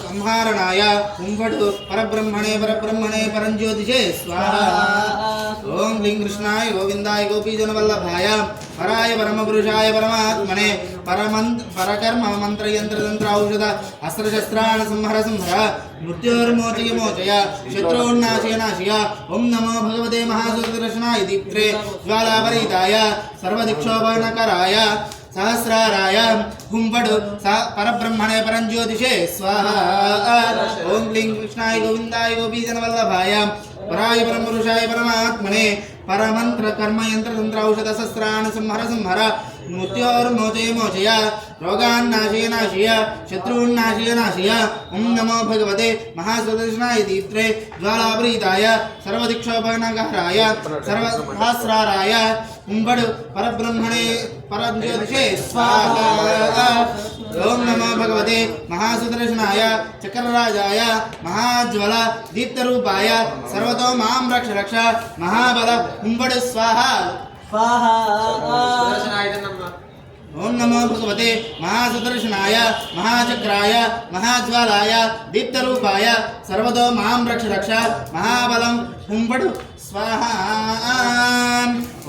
संहारणाय कुंभटु परब्रह्मणे परंज्योतिषे स्वाहा। ओम ह्रीं कृष्णाय गोविंदाय गोपीजनवल्लभाय पराय परमपुरुषाय परमात्मने परकर्म मंत्र यंत्र तंत्र औषध अस्त्रशस्त्राण संहर मृत्योर्मोचय मोचय शत्रून्नाशय नाशय। ओम नमो भगवते महासूत्रदर्शनाय दीप्त्रे ज्वालापरीताय सर्वदिक्षोपनकराय सहस्राराय हुंबडु परब्रह्मणे परंज्योतिषे स्वाहा। ओम ह्रीं कृष्णाय गोविंदाय गोपीजनवल्लभाय पराय परमपुरुषाय परमात्मने परमंत्र कर्म यंत्र तंत्र औषध शस्त्राण संहर मृत्योर्मोचय मोचय रोगान्नाशय नाशय शत्रून्नाशय नाशय। ओम नमो भगवते महासुदर्शनाय दीप्त्रे ज्वालापरीताय सर्वदिक्षोपनकराय सर्वसहस्राराय हुंबडु परब्रह्मणे परज्योतिषे स्वाहा। ओम नमो भगवते महासुदर्शनाय चक्रराजाय महाज्वल दीप्तरूपाय सर्वतो मां रक्ष रक्ष महाबल हुंबडु स्वाहा। ओम नमो भगवते महासुदर्शनाय महाचक्राय महाज्वालाय दीप्तरूपाय सर्वतो मां रक्ष रक्ष महाबलं हुंबडु स्वाहा।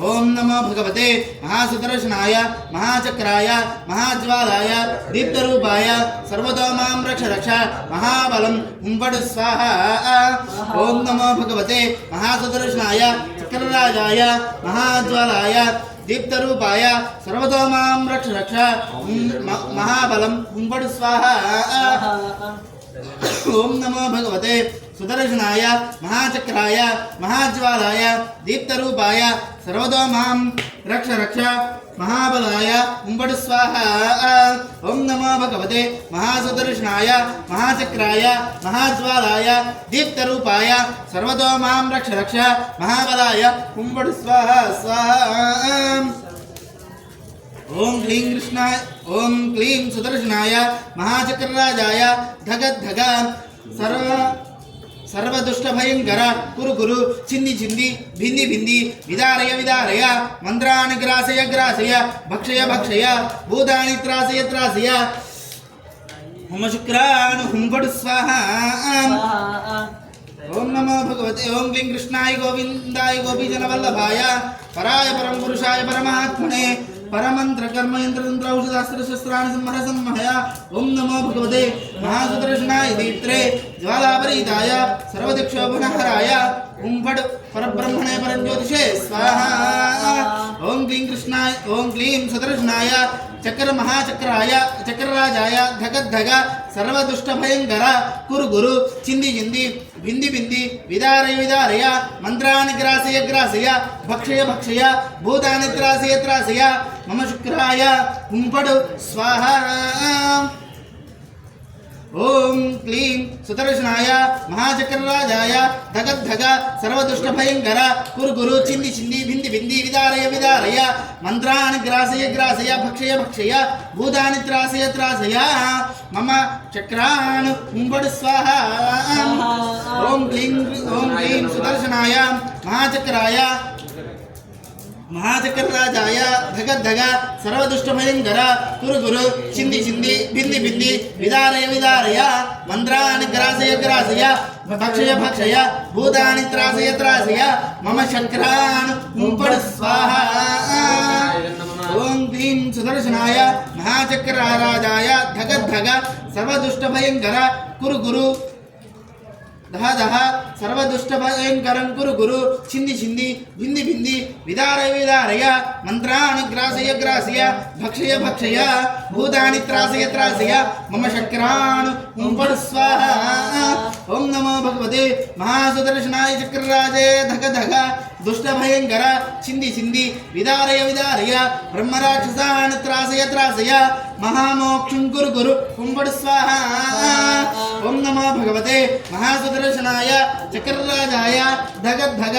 ओम नमो भगवते महासुदर्शनाय महाचक्राय महाज्वालाय दीप्तरूपाय सर्वतो मां रक्ष रक्ष महाबलं हुंबडु स्वाहा। ओम नमो भगवते महासुदर्शनाय चक्रराजाय महाज्वालाय दीप्तरूपाय सर्वतो मां रक्ष रक्ष महाबलं हुंबडु स्वाहा। ओम नमो भगवते सुदर्शनाय महाचक्राय महाज्वालाय दीप्तरूपाय सर्वतो मां रक्ष रक्ष महाबलाय हुंबडु स्वाहा। ओम नमो भगवते महासुदर्शनाय महाचक्राय महाज्वालाय दीप्तरूपाय सर्वतो मां रक्ष रक्ष महाबलाय हुंबडु स्वाहा स्वाहा। ओम ह्रीं कृष्णाय ओम क्लीं सुदर्शनाय महाचक्रराजाय धगद्धग सर्वदुष्टभयंकर कुरु चिन्दी चिन्दी भिन्दी भिन्दी विदारय विदारय मंत्राणि ग्रासय ग्रासय भक्षय भक्षय भूतानि त्रासय त्रासय मम शुक्रान् हुंबडु स्वाहा। ओम नमो भगवते ओम ह्रीं कृष्णाय गोविंदाय गोपीजनवल्लभाय पराय परमपुरुषाय परमात्मने परमंत्र कर्म यंत्र तंत्र औषध अस्त्र शस्त्राणि संहर। ओम नमो भगवते महासुदर्शनाय दीप्त्रे ज्वालापरीताय सर्वदिक्षोपनहराय हुंबडु परब्रह्मणे परज्योतिषे स्वाहा। ओम ह्रीं कृष्णाय ओम क्लीं सुदर्शनाय चक्र महाचक्राय चक्रराजाय धगद्धग सर्वदुष्टभयंकर कुरु चिन्दी चिन्दी भिन्दी भिन्दी विदारय विदारय मंत्राणि ग्रासय ग्रासय भक्षय भक्षय भूतानि त्रासय त्रासय मम शुक्राय हुंबडु स्वाहा। ओम क्लीं सुदर्शनाय महाचक्रराजाय धगद्धग सर्वदुष्टभयंकर कुरु चिन्दी चिन्दी भिन्दी भिन्दी विदारय विदारय मंत्राणि ग्रासय ग्रासय भक्षय भक्षय भूतानि त्रासय त्रासय मम चक्रान् हुंबडु स्वाहा। ओम क्लीं सुदर्शनाय महाचक्राय महाचक्रराजाय धगद्धग सर्वदुष्टभयंकर कुरु चिन्दी चिन्दी भिन्दी भिन्दी विदारय विदारय मंत्राणि ग्रासय ग्रासय भक्षय भक्षय भूतानि त्रासय त्रासय मम शक्रान् हुंबडु स्वाहा। ओम क्लीं सुदर्शनाय महाचक्रराजाय धगद्धग सर्वदुष्टभयंकर कुरु दह दह सर्वदुष्टभयंकरं कुरु चिन्दी चिन्दी भिन्दी भिन्दी विदारय विदारय मंत्राणि ग्रासय ग्रासय भक्षय भक्षय भूतानि त्रासय त्रासय मम शक्रान् हुंबडु स्वाहा। ओम नमो भगवते महासुदर्शनाय चक्रराजे धगधग दुष्टभयंकर चिन्दी चिन्दी विदारय विदारय ब्रह्मराक्षसान् त्रासय त्रासय महामोक्षं कुरु हुंबडु स्वाहा। ओम नमो भगवते महासुदर्शनाय चक्रराजाय धगद्धग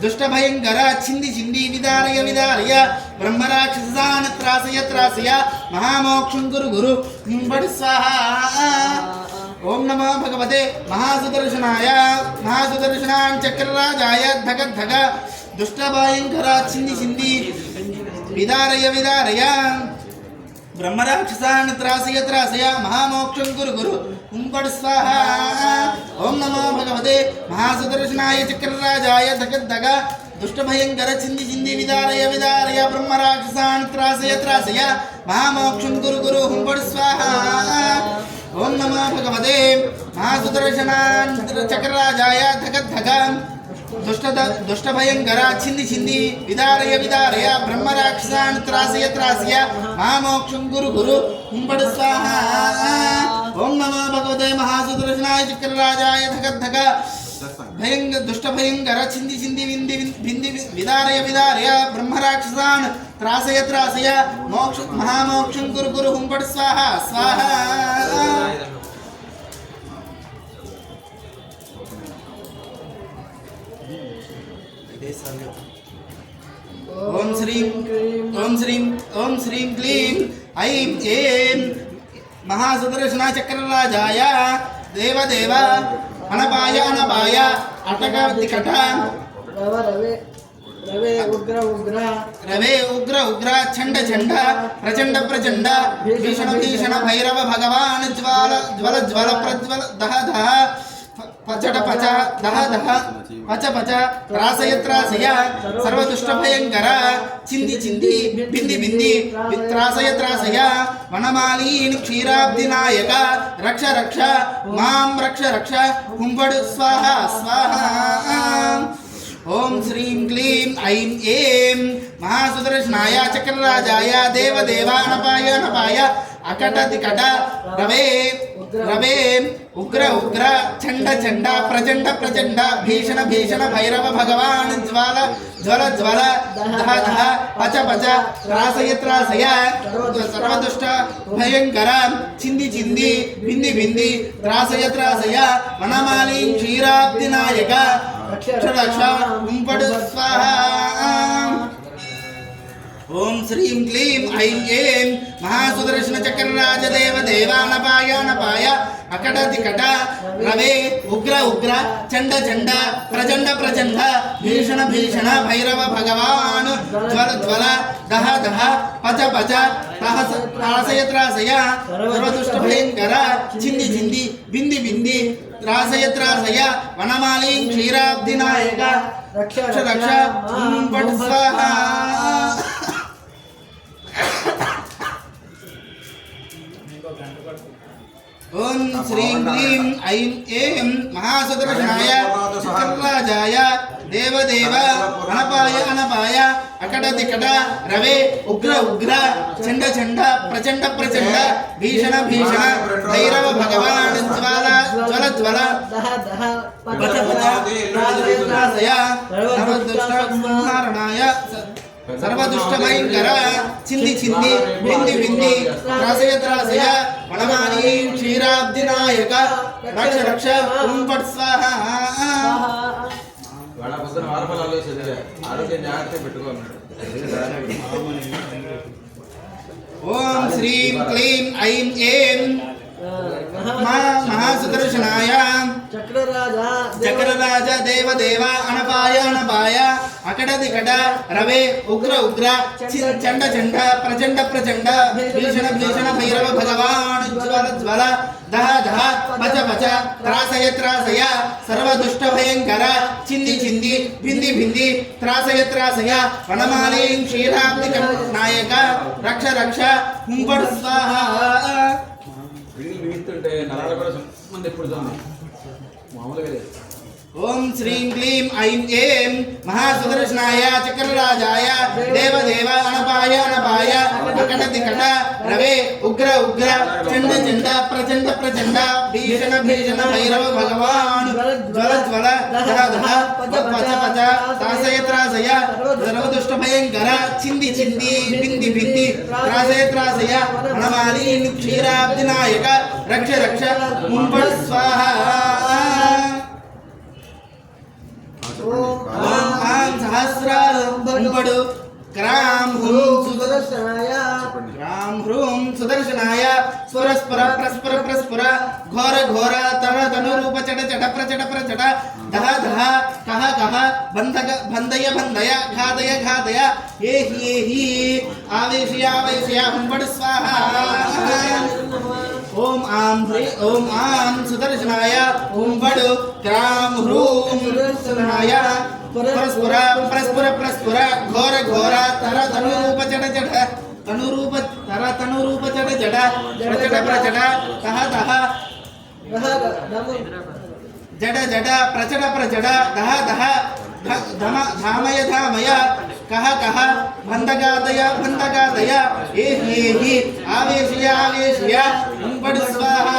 दुष्टभयंकर चिन्दी चिन्दी विदारय विदारय ब्रह्मराक्षसान् त्रासय त्रासय महामोक्षं कुरु हुंबडु स्वाहा। ओम नमो भगवते महासुदर्शनाय चक्रराजाय धगद्धग दुष्टभयंकर चिन्दी चिन्दी विदारय विदारय ब्रह्मराक्षसान् त्रासय त्रासय महामोक्षं कुरु कुरु हुंपट् स्वाहा। ओम नमो भगवते महासुदर्शनाय चक्रराजाय धगद्धग दुष्टभयंकर चिंदी चिंदी विदारय विदारय ब्रह्मराक्षसान् त्रासय त्रासय महामोक्षं कुरु कुरु हुंपट् स्वाहा। ओम नमो भगवते महासुदर्शनान् चक्रराजाय धगद्धग दुष्टभयंकर चिंदी चिंदी विदारय विदारय ब्रह्मराक्षसान् त्रासय त्रासय महामोक्षं कुरु कुरु हुंपट् स्वाहा। ओम नमो भगवते महासुदर्शनाय चक्रराजाय धगद्धग दुष्टभयंकर चिंदी चिंदी विंदी विंदी विदारय विदारय ब्रह्मराक्षसान् त्रासय त्रासय महामोक्षं कुरु कुरु हुंपट् स्वाहा स्वाहा। ओम श्रीं क्लीं ऐं ऐं महासुदर्शना चक्रराजाय देवदेव अनपाय अनपाय अटकविकट रवे उग्र उग्र चंड चंड प्रचंड प्रचंड भीषण भीषण भैरव भगवान ज्वाल ज्वल ज्वल प्रज्वल दह दह पचट पच दह दह पच पच त्रासय त्रासय सर्वदुष्टभयंकर चिंदी चिंदी बिंदी बिंदी त्रासय त्रासय वनमालीन क्षीराब्धिनायक रक्ष रक्ष मां रक्ष रक्ष हुंपट् स्वाहा स्वाहा। ओम श्रीं क्लीं ऐं ऐं महासुदर्शनाय चक्रराजाय देवदेव अनपाय अनपाय अकटदिकट रवे रवे उग्र उग्र चंड चंड प्रचंड प्रचंड भीषण भीषण भैरव भगवान ज्वाल ज्वल ज्वल दह दह पच पच त्रासय त्रासय सर्वदुष्ट भयंकर चिंदी चिंदी बिंदी बिंदी त्रासय त्रासय वनमाली क्षीराब्धिनायक रक्ष रक्ष हुंपट् स्वाहा। ओम श्रीं क्लीं ऐं ऐं महासुदर्शन चक्रराज देवदेव अनपाय अनपाय अकटदिकट रवे उग्र उग्र चंड चंड प्रचंड प्रचंड भीषण भीषण भैरव भगवान ज्वल ज्वल दह दह पच पच त्रासय त्रासय सर्वदुष्ट भयंकर चिंदी चिंदी बिंदी बिंदी त्रासय त्रासय वनमाली क्षीराब्धिनायक रक्ष रक्ष हुंपट् स्वाहा। ओम श्रीं क्लीं ऐं ऐं महासुदर्शनाय चक्रराजाय देवदेव अनपाय अनपाय अकटदिकट रवे उग्र उग्र चंड चंड प्रचंड प्रचंड भीषण भीषण भैरव भगवान ज्वाल ज्वल ज्वल दह दह पच पच त्रासय सर्वदुष्टसंहारणाय सर्वदुष्टभयंकर चिंदी चिंदी बिंदी बिंदी त्रासय त्रासय वनमाली क्षीराब्धिनायक रक्ष रक्ष हुंपट् स्वाहा। వాళ్ళ పొద్దున వారఫలాలు చదివా ఆరోగ్యం జాగ్రత్త పెట్టుకోవాలి। ఓం శ్రీం క్లీం ఐం ఐం महासुदर्शनाय चक्रराज देवदेव अनपाय अनपाय अकटदिकट रवे उग्र उग्र चंड चंड प्रचंड प्रचंड भीषण भीषण भैरव भगवान ज्वल ज्वल दह दह पच पच त्रासय त्रासय सर्वदुष्ट भयंकर चिंदी चिंदी बिंदी बिंदी त्रासय त्रासय वनमाली क्षीराब्धिनायक रक्ष रक्ष हुंपट् स्वाहा। వీస్తుంటే నరాలు కూడా సంబంధం ఎప్పుడు మామూలుగా లేదు। ओम श्रीं क्लीं ऐं ऐं महासुदर्शनाय चक्रराजाय देवदेव अनपाय अनपाय अकटदिकट रवे उग्र उग्र चंड चंड प्रचंड प्रचंड भीषण भीषण भैरव भगवान ज्वल ज्वल दह दह पच पच त्रासय त्रासय सर्वदुष्ट भयंकर चिंदी चिंदी बिंदी बिंदी त्रासय त्रासय वनमाली क्षीराब्धिनायक रक्ष रक्ष हुंपट् स्वाहा। ओम सहस्र हुंपट् क्रां हूं सुदर्शनाय क्रां ह्रूं सुदर्शनाय स्वरस्पर प्रस्पर प्रस्पर घोर घोर तन तनुरूप चट चट प्रचट प्रचट दह दह कह कह बंधक बंधय बंधय घातय घातय एहि आवेशय आवेशय हुंबड़ स्वाहा ओम आं सुदर्शनाय हुंबड़ क्रां ह्रूं सुदर्शनाय परस्पर परस्पर परस्पर घोर घोर तर तनुरूप चट चट तनुरूप तर तनुरूप चट चट प्रचट प्रचट कह कह जड जड प्रचट प्रचट दह दह धम धामय धामय कह कह बंधगादय बंधगादय एहि आवेशय आवेशय हुंबड़ स्वाहा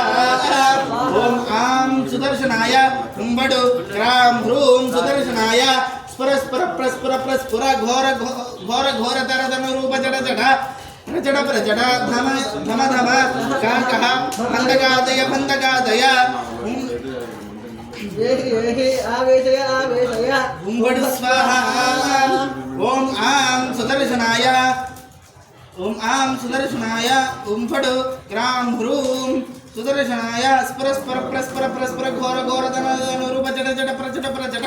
ओम आं सुदर्शनाय हुंबड़ क्रां ह्रूं सुदर्शनाय स्पर प्रस्पर प्रस्पुर घोर घोर घोर तर तनुरूप जड जड प्रचट प्रचट धम धम धम कह कह बंधगादय बंधगादय एहि आवेशय आवेशय हुंबड़ स्वाहा ओम आं सुदर्शनाय हुंबड़ क्रां ह्रूं सुदर्शनाय स्पर प्रस्पर प्रस्पर घोर घोर तनुरूप जड जड प्रचट प्रचट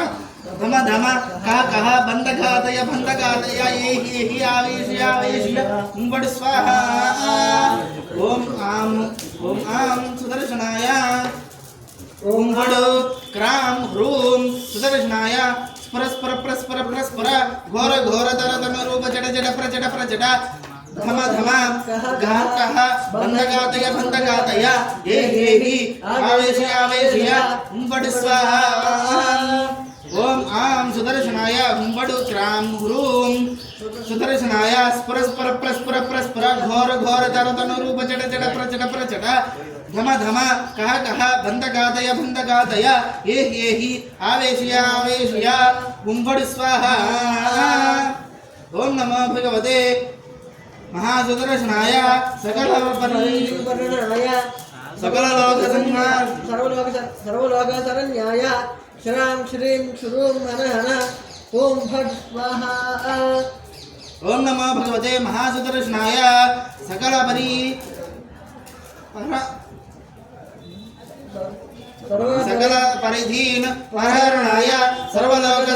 धम धम कह कह बंधगादय बंधगादय एहि आवेशय आवेशय हुंबड़ स्वाहा ओम आं सुदर्शनाय हुंबड़ क्रां ह्रूं सुदर्शनाय परस्पर परस्पर परस्पर घोर घोर तर तनुरूप जड जड प्रचट प्रचट धम धम कह कह बंधगादय बंधगादय एहि आवेशय आवेशय हुंबड़ स्वाहा ओम आं सुदर्शनाय हुंबड़ क्रां ह्रूं सुदर्शनाय परस्पर परस्पर परस्पर घोर घोर तर तनुरूप जड जड प्रचट प्रचट धम धम कह कह बंधगादय बंधगादय एहि आवेशय आवेशय हुंबड़ स्वाहा ओम नमो भगवते महासुदर्शनाय सकल लोक सर्वलोक शरण्याय श्रां श्रीं श्रूं हन हन ओम फट् स्वाहा ओम नमो भगवते महासुदर्शनाय सकल परिधीन परहरणाय सर्वलोक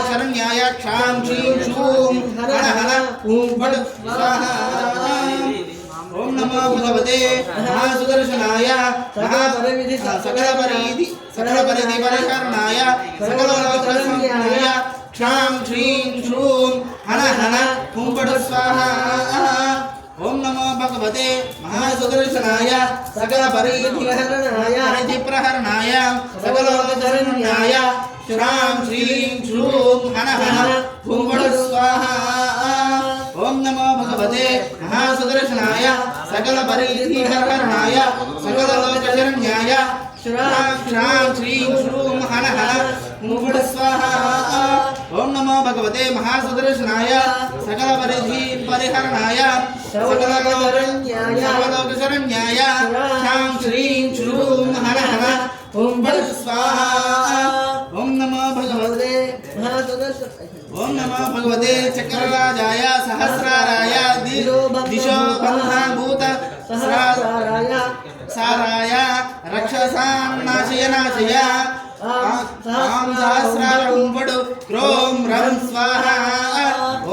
शरण्याय क्षां श्रीं श्रूं हन हन ओम फट् स्वाहा ओम नमो भगवते महासुदर्शनाय सकल परिधि परिहरणाय सर्वलोक शरण्याय क्षां श्रीं श्रूं हन हन ओम फट् स्वाहा ओम नमो भगवते महासुदर्शनाय सकल परिधि प्रहरणाय सकलोक शरण्याय क्षां श्रीं श्रूं हन हन ओम फट् स्वाहा ओम नमो भगवते महासुदर्शनाय सकल परिधि प्रहरणाय सकलोक शरण्याय क्षां श्रीं श्रूं हन हन ओम फट् स्वाहा ओम नमो भगवते महासुदर्शनाय सकल परिधि परिहरणाय सर्वलोक शरण्याय क्षां श्रीं श्रूं हन हन ओम फट् स्वाहा ओम नमो भगवते चक्रराजाय सहस्राराय दिशो बन्धभूत साराय रक्षसां नाशय नाशय आं सहस्रार हुंबड़ क्रों रं स्वाहा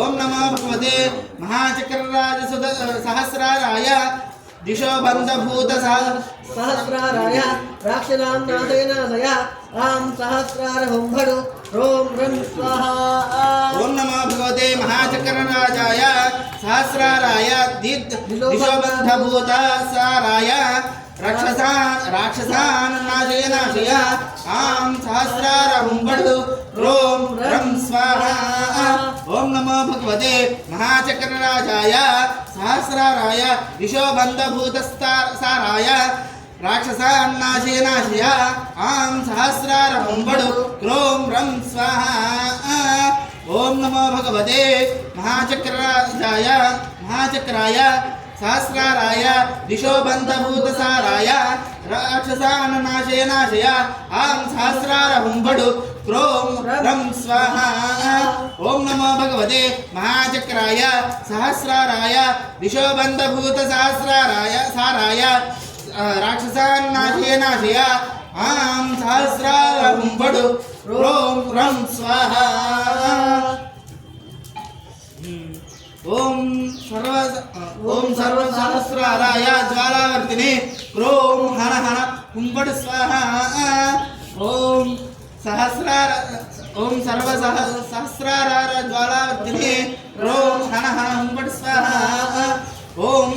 ओम नमो भगवते महाचक्रराज सहस्राराय दिशो बन्धभूत सहस्राराय राक्षसां नाशय नाशय आं सहस्रार हुंबड़ क्रों रं स्वाहा ओम नमो भगवते महाचक्रराजाय सहस्राराय दिशो बन्धभूत साराय राक्षसान् नाशय नाशय आं सहस्रार हुंबड़ क्रों रं स्वाहा ओम नमो भगवते महाचक्रराजाय सहस्राराय दिशो बन्धभूत साराय राक्षसान् नाशय नाशय आं सहस्रार हुंबड़ क्रों रं स्वाहा ओम नमो भगवते महाचक्राय सहस्राराय दिशो बन्धभूत साराय राक्षसान् नाशय नाशय आं सहस्रार हुंबड़ क्रों रं स्वाहा ओम नमो भगवते महाचक्राय सहस्राराय दिशोबन्धभूत सहस्राराय साराय राक्षसान् नाशय नाशय आं सहस्रारं पडु रोम रं स्वाहा ओम सर्व सहस्राराय ज्वालावर्तिने क्रोम हर हर कुंभड़ स्वाहा ओम सर्व सहस्राराय ज्वालावर्तिने क्रोम हर हर कुंभड़ स्वाहा ओम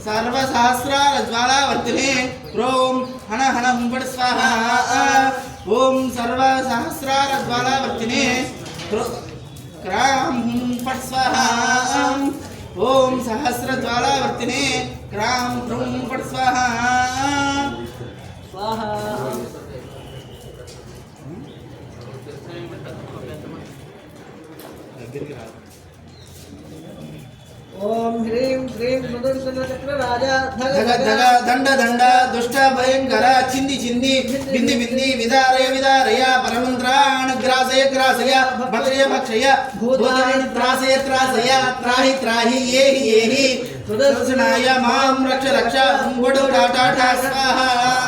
सर्व सहस्राराय ज्वालावर्तिने क्रोम हर हर कुंभड़ स्वाहा ओम सर्व सहस्राराय ज्वालावर्तिने क्राम फट स्वाहा ओम सहस्र ज्वालावर्तिने क्राम ह्रूम फट स्वाहा स्वाहा ओम ह्रीं श्रीं सुदर्शन चक्रराज धग धग दंड दंड दुष्ट भयंकर चिंदी चिंदी बिंदी बिंदी विदारय विदारय परमंत्राण ग्रासय ग्रासय भक्षय भक्षय भूतानि त्रासय त्रासय त्राहि त्राहि येहि सुदर्शनाय मां रक्ष रक्ष गुड टाटा टा स्वाहा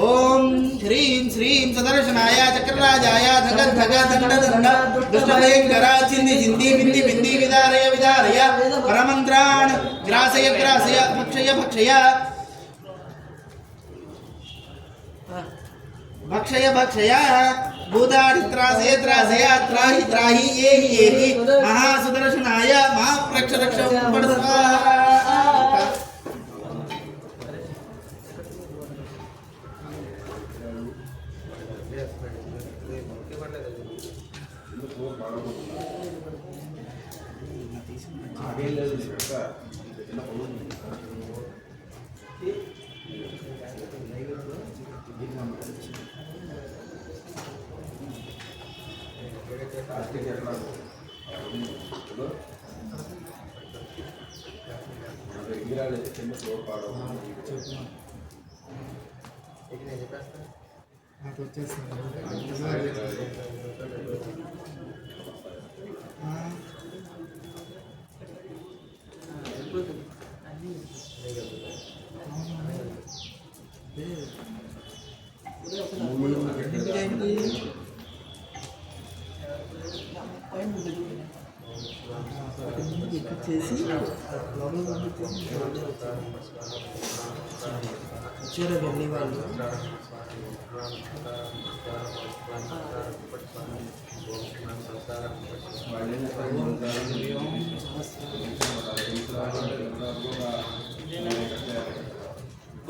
ओम ह्रीं श्रीं सुदर्शनाय चक्रराजाय धग धग दंड दंड दुष्ट भयंकर चिंदी चिंदी बिंदी बिंदी विदारय विदारय परमंत्राण ग्रासय ग्रासय भक्षय भक्षय भक्षय भक्षय भूतानि त्रासय त्रासय त्राहि त्राहि येहि महासुदर्शनाय मा रक्ष रक्ष स्वाहा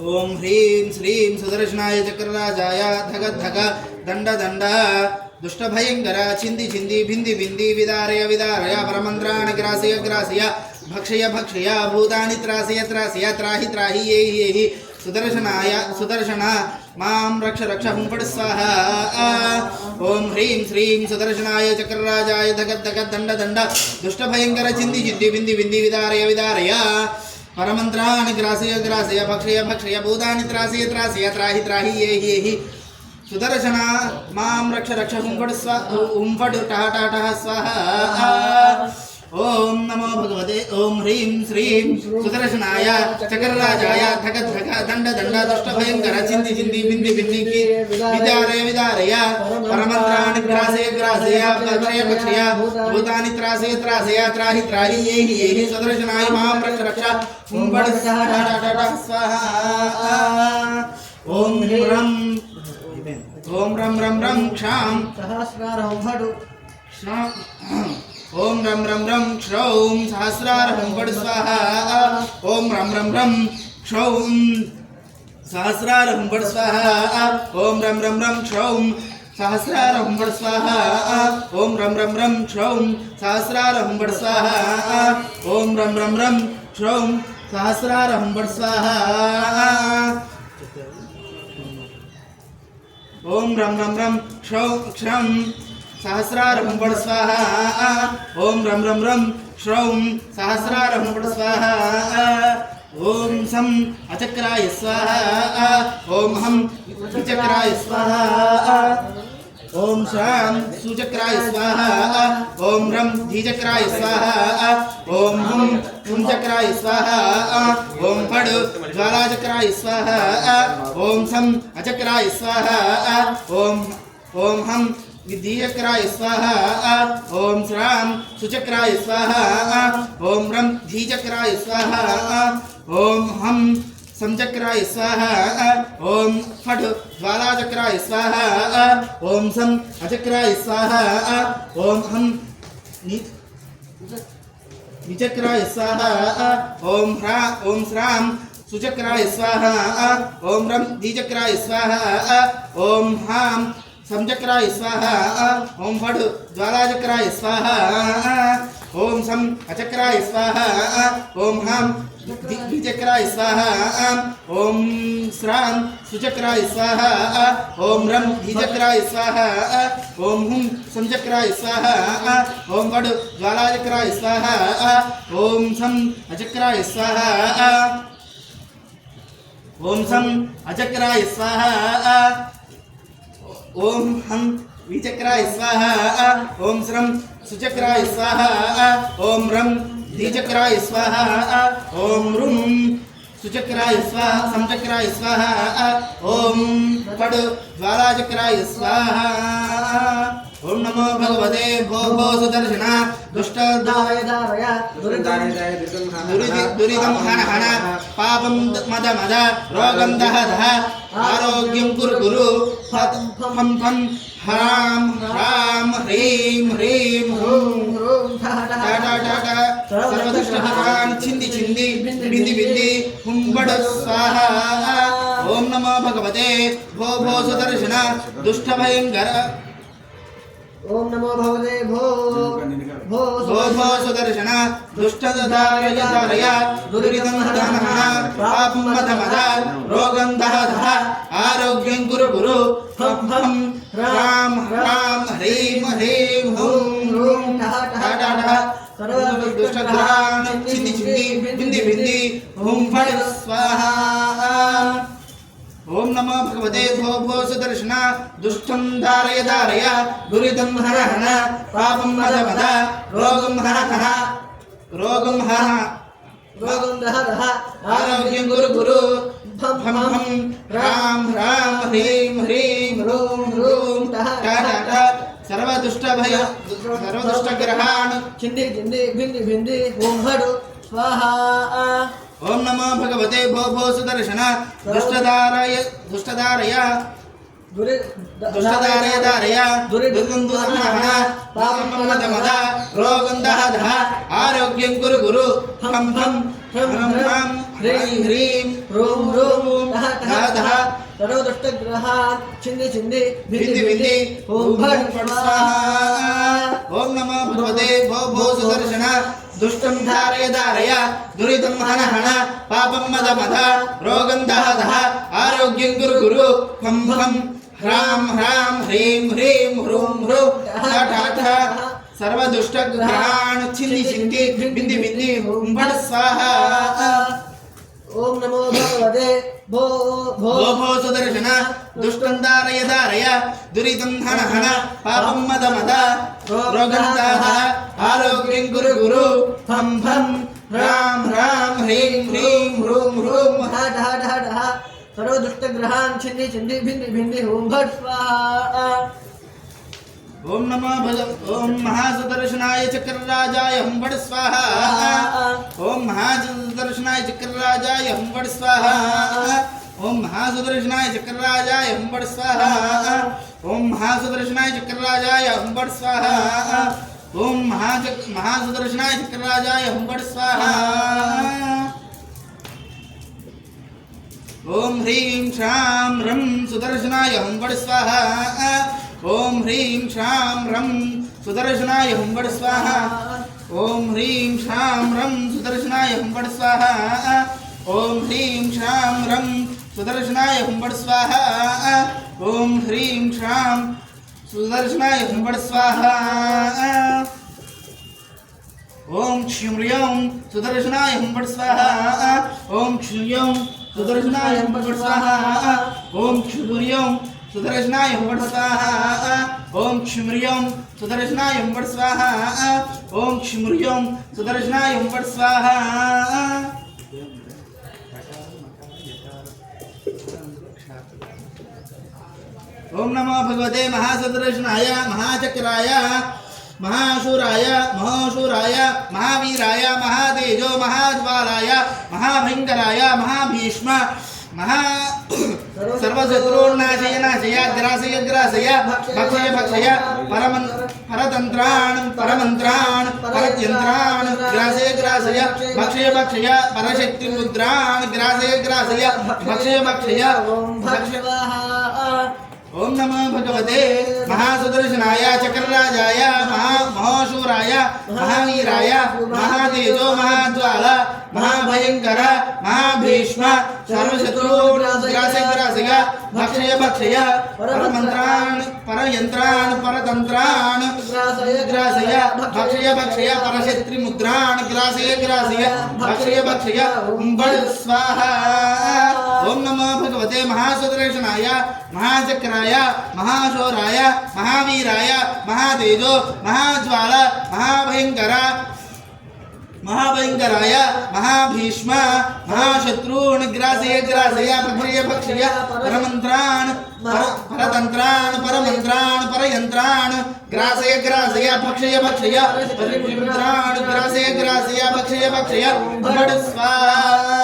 ओम ह्रीं श्रीं सुदर्शनाय चक्रराजाय धग धग दंड दंड दुष्ट भयंकर चिंदी चिंदी बिंदी बिंदी विदारय विदारय परमंत्राण ग्रासय ग्रासय भक्षय भक्षय भूतानि त्रासय त्रासय त्राहि त्राहि येहि सुदर्शनाय सुदर्शन मां रक्ष रक्ष हुंफट स्वाहा ओम ह्रीं श्रीं सुदर्शनाय चक्रराजाय धग धग दंड दंड दुष्ट भयंकर चिंदी चिंदी बिंदी बिंदी विदारय विदारय परमंत्राणि ग्रासय ग्रासय भक्षय भक्षय भूतानि त्रासय त्रासय त्राहि त्राहि येहि सुदर्शन मां रक्ष रक्ष हुंफट टह टह टह स्वाहा ओम नमो भगवते ओम ह्रीं श्रीं सुदर्शनाय चक्रराजाय धग धग दंड दंड दुष्ट भयंकर चिंदी चिंदी बिंदी बिंदी की विदारय विदारय परमंत्राणि ग्रासय ग्रासय भक्षय भक्षय भूतानि त्रासय त्रासय त्राहि त्राहि येहि सुदर्शनाय मां रक्ष रक्ष हुंफट टह टह टह स्वाहा ओम रं ओम रं रं रं क्षां सहस्रारं भडु ओम रं रं रं क्षौं सहस्रारं पड स्वाहा ओम रं रं रं क्षौं सहस्रारं पड स्वाहा ओम रं रं रं क्षौं सहस्रारं पड स्वाहा ओम रं रं रं क्षौं सहस्रारं पड स्वाहा ओम रं रं रं क्षौं सहस्रारं पड स्वाहा ओम रं रं रं क्षं सहस्रारं पड स्वाहा ओम रं रं रं क्षौं सहस्रारं पड स्वाहा ओम सं अचक्राय स्वाहा ओम हम विचक्राय स्वाहा ओम शाम सुचक्राय स्वाहा ओम रम धीचक्राय स्वाहा ओम हम चक्राय स्वाहा ओम फड ज्वालाचक्राय स्वाहा ओम सम अचक्राय स्वाहा ओम हम विद्यचक्राय स्वाहा ओम श्राम सुचक्राय स्वाहा ओम रम धीचक्राय स्वाहा ओम हम समचक्राय स्वाहा ओम फट ज्वालाचक्राय स्वाहा ओम सम अचक्राय स्वाहा ओम हम निचक्राय स्वाहा ओम श्राम सुचक्राय स्वाहा ओम रम धीचक्राय स्वाहा ओम हाम समचक्राय स्वाहा ओम फट ज्वालाचक्राय स्वाहा ओम सम अचक्राय स्वाहा ओम हम द्विचक्राय स्वाहा ओम श्राम सुचक्राय स्वाहा ओम रम धीचक्राय स्वाहा ओम हुम समचक्राय स्वाहा ओम फट ज्वालाचक्राय स्वाहा ओम सम अचक्राय स्वाहा ओम सम अचक्राय स्वाहा ओम हम विचक्राय स्वाहा ओम श्रम सुचक्राय स्वाहा ओम रम धीचक्राय स्वाहा ओम रुम सुचक्राय स्वाहा समचक्राय स्वाहा ओम फट ज्वालाचक्राय स्वाहा ओम नमो भगवते भो सुदर्शन दुष्ट दुरिदं हन हन पापं मद मद रोगं दह दह आरोग्यं कुरु कुरु फं फं हराम राम ह्रीं ह्रीं हुं टाटा टाटा सर्वदुष्टहरान् छिन्दी छिन्दी बिंदी बिंदी हुं बड स्वाहा ओम नमो भगवते भो सुदर्शन दुष्ट भयंकर ओम नमो भगवते भो सुदर्शन दुष्ट दारय दुरिदं हनः पापं मद मद रोगं दह दह आरोग्यं कुरु कुरु फं फं राम राम ह्रीं ह्रीं हुं हुं टाटा टाटा सर्वदुष्टग्रहान् छिन्दी छिन्दी बिंदी बिंदी हुं फट स्वाहा ओम नमो भगवते भो सुदर्शन दुष्टं दारय दारय दुरिदं हर हर पापं मद मद रोगं हर हर रोगं हर रोगं दह दह आरोग्यं कुरु कुरु फं फं राम राम ह्रीं ह्रीं ह्रूं ह्रूं टाटा टाटा सर्वदुष्टग्रहान् छिन्दी छिन्दी बिंदी बिंदी ओम हडु स्वाहा ओम नमो भगवते भो सुदर्शन दुष्टदारय दारय दुर्गं दुर्हनः पापं मद मद रोगं दह दह आरोग्यं कुरु कुरु फं फं ह्रं ह्रीं ह्रीं ह्रूं ह्रूं दह दह सर्वदुष्टग्रहान् छिन्दी छिन्दी बिंदी बिंदी ओम फट स्वाहा ओम नमो भगवते भो सुदर्शन दुष्टं धारय दारय दुरिदं हन हन पापं मद मद रोगं दह दह आरोग्यं कुरु कुरु फं फं ह्रां ह्रां ह्रीं ह्रीं ह्रूं ह्रूं टाटा टाटा सर्वदुष्टग्रहान् छिन्दी छिन्दी बिंदी बिंदी ओम फट स्वाहा ओम नमो भगवते भो सुदर्शन दुष्टं दारय दारय दुरिदं हन हन पापं मद मद रोगं दह दह आरोग्यं कुरु कुरु फं फं ह्रां ह्रां ह्रीं ह्रीं ह्रूं ह्रूं टाटा टाटा सर्वदुष्टग्रहान् छिन्दी छिन्दी बिंदी बिंदी ओम फट स्वाहा ओम नमो ओम महासुदर्शनाय चक्रराजाय हुं फट स्वाहा ओम महासुदर्शनाय चक्रराजाय हुं फट स्वाहा ओम महासुदर्शनाय चक्रराजाय हुं फट स्वाहा ओम महासुदर्शनाय चक्रराजाय हुं फट स्वाहा ओम महासुदर्शनाय चक्रराजाय हुं फट स्वाहा ओम ह्रीं श्रां रं सुदर्शनाय हुं फट स्वाहा ओम ह्रीं श्रां रं सुदर्शनाय हुं फट स्वाहा ओम ह्रीं श्रां रं सुदर्शनाय हुं फट स्वाहा ओम ह्रीं श्रां रं सुदर्शनाय हुं फट स्वाहा ओम ह्रीं श्रां सुदर्शनाय हुं फट स्वाहा ओम क्षुम्रियं सुदर्शनाय हुं फट स्वाहा ओम क्षुम्रियं सुदर्शनाय हुं फट स्वाहा ओम क्षुम्रियं सुदर्शनाय हुं फट स्वाहा ओम क्षिम्रियं सुदर्शनाय वट स्वाहा ओम क्षिम्रियं सुदर्शनाय वट स्वाहा ओम नमो भगवते महासुदर्शनाय महाचक्राय महाशूराय महाशूराय महावीराय महातेजो महाज्वालाय महाभयंकराय महाभीष्म महा सर्वशत्रून्नाशय नाशय ग्रासय ग्रासय भक्षय भक्षय परतन्त्रान् परमन्त्रान् परयन्त्रान् ग्रासय ग्रासय भक्षय भक्षय परशक्तिमुद्रान् ग्रासय ग्रासय भक्षय भक्षय ओम नमो भगवते महासुदर्शनाय चक्रराजाय महाशूराय महावीराय महातेजो महाज्वाला महाभयंकर महाभीष्म सर्वशत्रूग्रासय ग्रासय भक्षय भक्षय परमन्त्रान् परयन्त्रान् परतन्त्रान् ग्रासय भक्षय भक्षय परशत्रिमुद्रान् ग्रासय ग्रासय भक्षय भक्षय बड स्वाहा ओम नमो भगवते महासुदर्शनाय महाचक्राय महाशौराय महावीराय महातेजो महाज्वाला महाभयंकर महाभयंकराय महाभीष्म महाशत्रून् ग्रासय ग्रासय भक्षय भक्षय परमन्त्रान् परतन्त्रान् परमन्त्रान् परयन्त्रान् ग्रासय ग्रासय भक्षय भक्षय परमन्त्रान् ग्रासय ग्रासय भक्षय भक्षय बड स्वाहा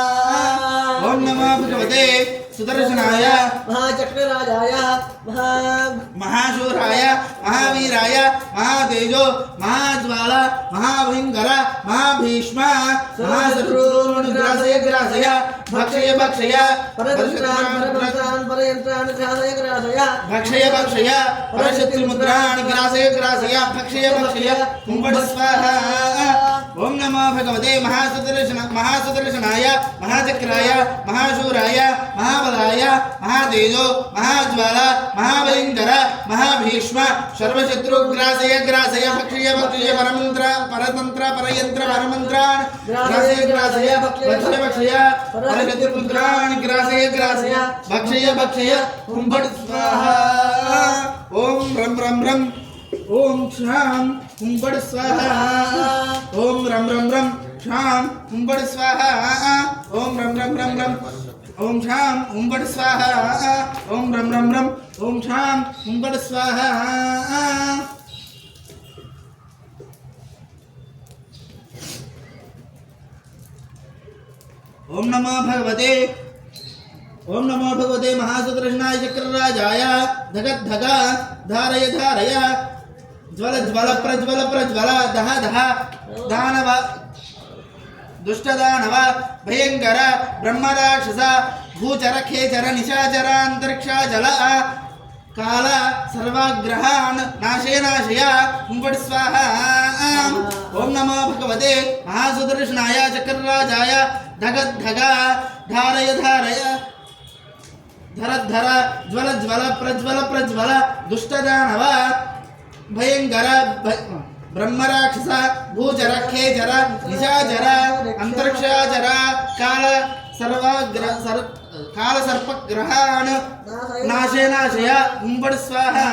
ओम नमो भगवते सुदर्शनाय महाचक्रराजाय महाशूराय महावीराय महातेजो महाज्वाला महाभयंकर महाभीष्म महाशत्रून् ग्रासय ग्रासय भक्षय भक्षय परयन्त्रान् ग्रासय ग्रासय भक्षय भक्षय परशत्रुमुद्रान् ग्रासय ग्रासय भक्षय भक्षय बड स्वाहा ओम नमो भगवते महासुदर्शनाय महाचक्राय महाशूराय महाबलाय महातेजो महाज्वाला महाभयंकर महाभीष्म सर्वशत्रुग्रासय ग्रासय भक्षय भक्षय परतंत्र परयंत्र परमन्त्रान् ग्रासय ग्रासय भक्षय भक्षय परशत्रुमुद्रान् ग्रासय ग्रासय भक्षय भक्षय बड स्वाहा ओम रम रम रम ओम शाम बड स्वाहा ओम रम रम रम शाम बड स्वाहा ओम रम रम रम रम ओम शाम बड स्वाहा ओम रम रम रम ओम शाम बड स्वाहा ओम नमो भगवते महासुदर्शनाय चक्रराजाय धगत धगा धारय धारय ज्वल ज्वल प्रज्वल प्रज्वल दह दह दानव दुष्टदानव भयंकर ब्रह्मराक्षस भूचर खेचर निशाचर अंतरिक्षा जल काल सर्वग्रहान् नाशय नाशय बड स्वाहा ओम नमो भगवते महासुदर्शनाय चक्रराजाय धगत धगा धारय धारय धर धर ज्वल ज्वल प्रज्वल प्रज्वल दुष्टदानव भयंकर ब्रह्मराक्षस भूचर खेचर निशाचर अंतरिक्षाचर काल काल सर्पग्रहान् नाशय नाशय बड स्वाहा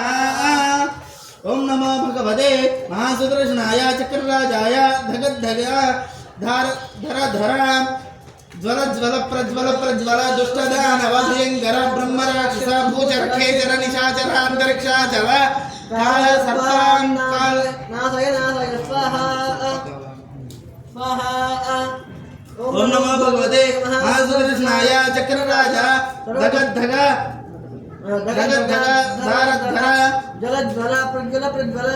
ओम नमो भगवते महासुदर्शनाय चक्रराजाय धगत धगा धर धर ज्वल ज्वल प्रज्वल प्रज्वल दुष्टदानव भयंकर ब्रह्मराक्षस भूचर खेचर निशाचर अंतरिक्षाचर काल सर्पान् काल नाशय नाशय स्वाहा स्वाहा ओम नमो भगवते महासुदर्शनाय चक्रराजा धगत धगा धगत धगा धार धर जल ज्वल प्रज्वल प्रज्वल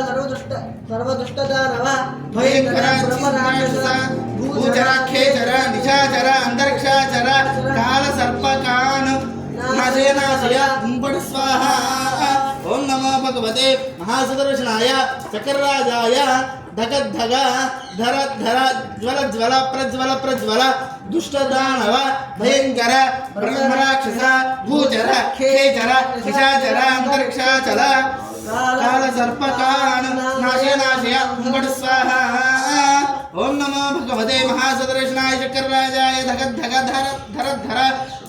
सर्वदुष्टदानव भयंकर ब्रह्मराक्षस भूचर खेचर निशाचर अंतरिक्षाचर काल सर्पकान् नाशय नाशय बड स्वाहा ओम नमो भगवते महासुदर्शनाय चक्रराजाय धगत धगा धर धर ज्वल ज्वल प्रज्वल प्रज्वल दुष्टदानव भयंकर ब्रह्मराक्षस भूचर खेचर निशाचर अंतरिक्षाचर काल सर्पकान् नाशय नाशय बड स्वाहा ओम नमो भगवते महासुदर्शनाय चक्रराजाय धगत धगा धर धर धर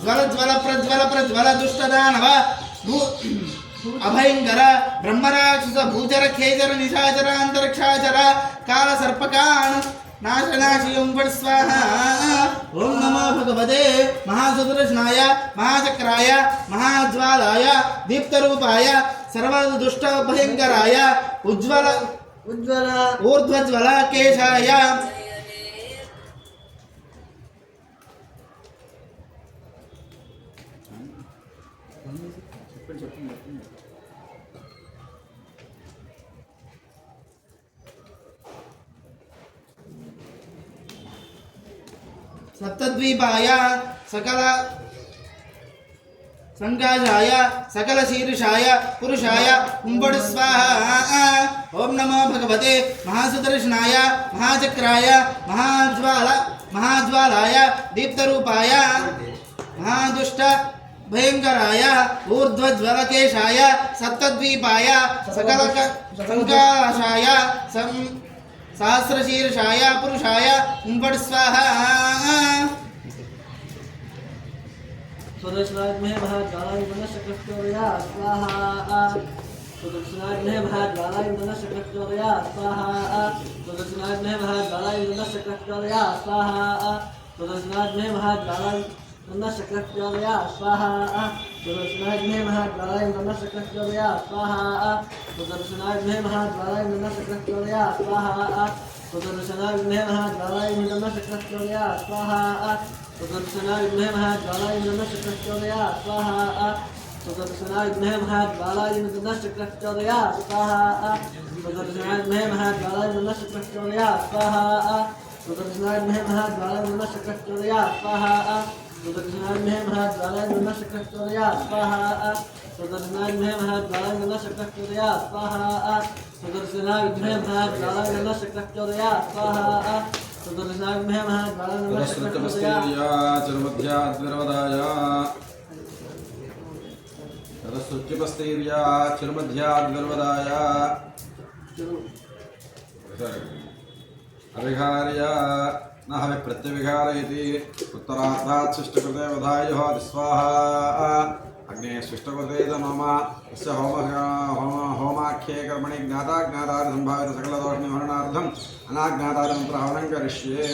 ज्वल ज्वल प्रज्वल प्रज्वल दुष्टदानव अभयंकर ब्रह्मराक्षस भूचर खेचर निशाचर अंतरिक्षाचर काल सर्पकान नाशनाशियों पर स्वाहा। ओम नमो भगवते महासुदर्शनाय महाचक्राय महाज्वालाय दीप्तरूपाय सर्वदुष्ट भयंकराय उज्ज्वल ऊर्ध्वज्वल केशाय सप्तद्वीपाय सकल संकाशाय सकल शीर्षाय पुरुषाय कुंभड़ स्वाहा। ओम नमो भगवते महासुदर्शनाय महाचक्राय महाज्वालाय दीप्तरूपाय महादुष्ट भयंकराय ऊर्ध्वज्वलकेशाय सप्तद्वीपाय सकल संकाशाय सहस्रशीर्षाय पुरुषाय कुंभड़ स्वाहा। सुदर्शनाग्ने महाज्वालाय मनश्चक्रस्योदया स्वाहा। सुदर्शनाग्ने महाज्वालाय मनश्चक्रस्योदया स्वाहा। सुदर्शनाग्ने महाज्वालाय मनश्चक्रस्योदया स्वाहा। सुदर्शनाग्ने महाज्वालाय मनश्चक्रस्योदया स्वाहा। सुदर्शनाग्ने महाज्वालाय मनश्चक्रस्योदया स्वाहा। सुदर्शनाग्ने महाज्वालाय मनश्चक्रस्योदया स्वाहा। सुदर्शनाग्ने महाज्वालाय मनश्चक्रस्योदया स्वाहा। सुदर्शनाग्ने महाज्वालाय मनश्चक्रस्योदया स्वाहा। सुदर्शनाग्ने महाज्वालाय मनश्चक्रस्योदया स्वाहा। सुदर्शनाग्ने महाज्वालाय मनश्चक्रस्योदया स्वाहा। सुदर्शनाग्ने महाज्वालाय मनश्चक्रस्योदया स्वाहा। सुदर्शनाग्ने महाज्वालाय मनश्चक्रस्योदया स्वाहा। सुदर्शनाग्ने महाज्वालाय मनश्चक्रस्योदया स्वाहा। सुदर्शनाग्ने महाज्वालाय मनश्चक्रस्योदया स्वाहा। सुदर्शनाग्ने महाज्वालाय मनश्चक्रस्योदया चिर्मध्याद्विर्वदाय अविहार्य न हमें प्रत्यविहारयति उत्तरार्धात् शिष्टकृते वधाय स्वाहा। अग्ने शिष्टकृते मम यस्य होमाख्ये कर्मणि ज्ञाताज्ञातारि संभावित सकलदोषनिवारणार्थम् अनाज्ञातारि मन्त्रहवनं करिष्ये।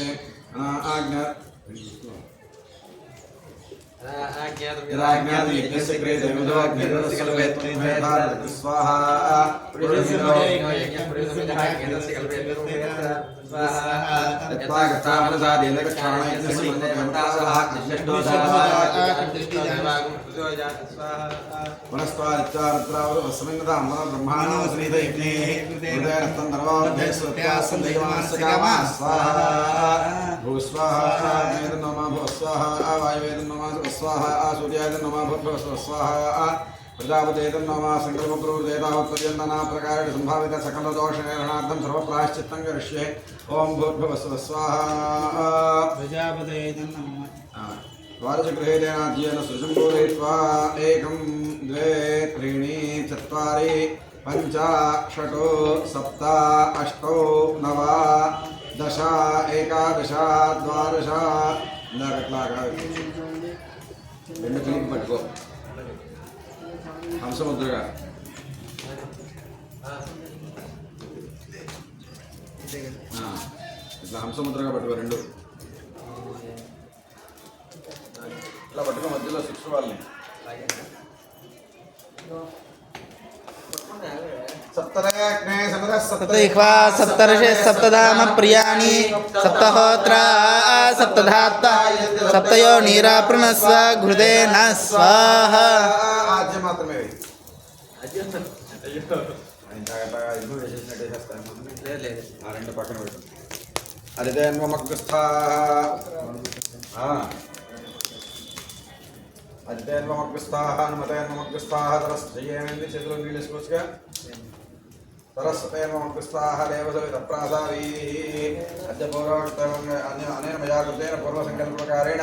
स्वाहा सूर्याय नमः भूर्भुवः स्वाहा। प्रजापते नमः संकल्पपूर्वदेवतावत्पर्यन्तना प्रकारेण संभावित सकलदोषनिवारणार्थं सर्वप्रायश्चित्तं करिष्ये। ओम भूर्भुवः स्वाहा। प्रजापते नमः। द्वादशगृहेतेनाध्येन सृजम्भूरयित्वा 1 2 3 4 5 6 7 8 9 10 11 12 ఇందాకట్లాగా రెండు క్లిక్ పట్టుకో హంసముద్రగా ఇట్లా హంసముద్రగా పట్టుకో రెండు ఇట్లా పట్టుకో మధ్యలో శిక్ష వాళ్ళని सप्तदिक्वा सप्तर्षे सप्तधाम प्रियाणि सप्तहोत्रा सप्तधात्ता सप्तयो नीराप्रणस्व घृते न स्वाहा। आज्य मात्रमे రెండు పక్కన పెట్టు అదితేన్మగ్రస్థాః హనుమతేన్మగ్రస్థాః తరస్జయేనంది చేతులు నీళ్ళు వేసుకోవచ్చుగా सरस्वतेन्मग्रस्थाः देवसवितप्रासादीः अद्य पूर्वोक्तम् अनेन मया कृतेन पूर्वसङ्कल्पप्रकारेण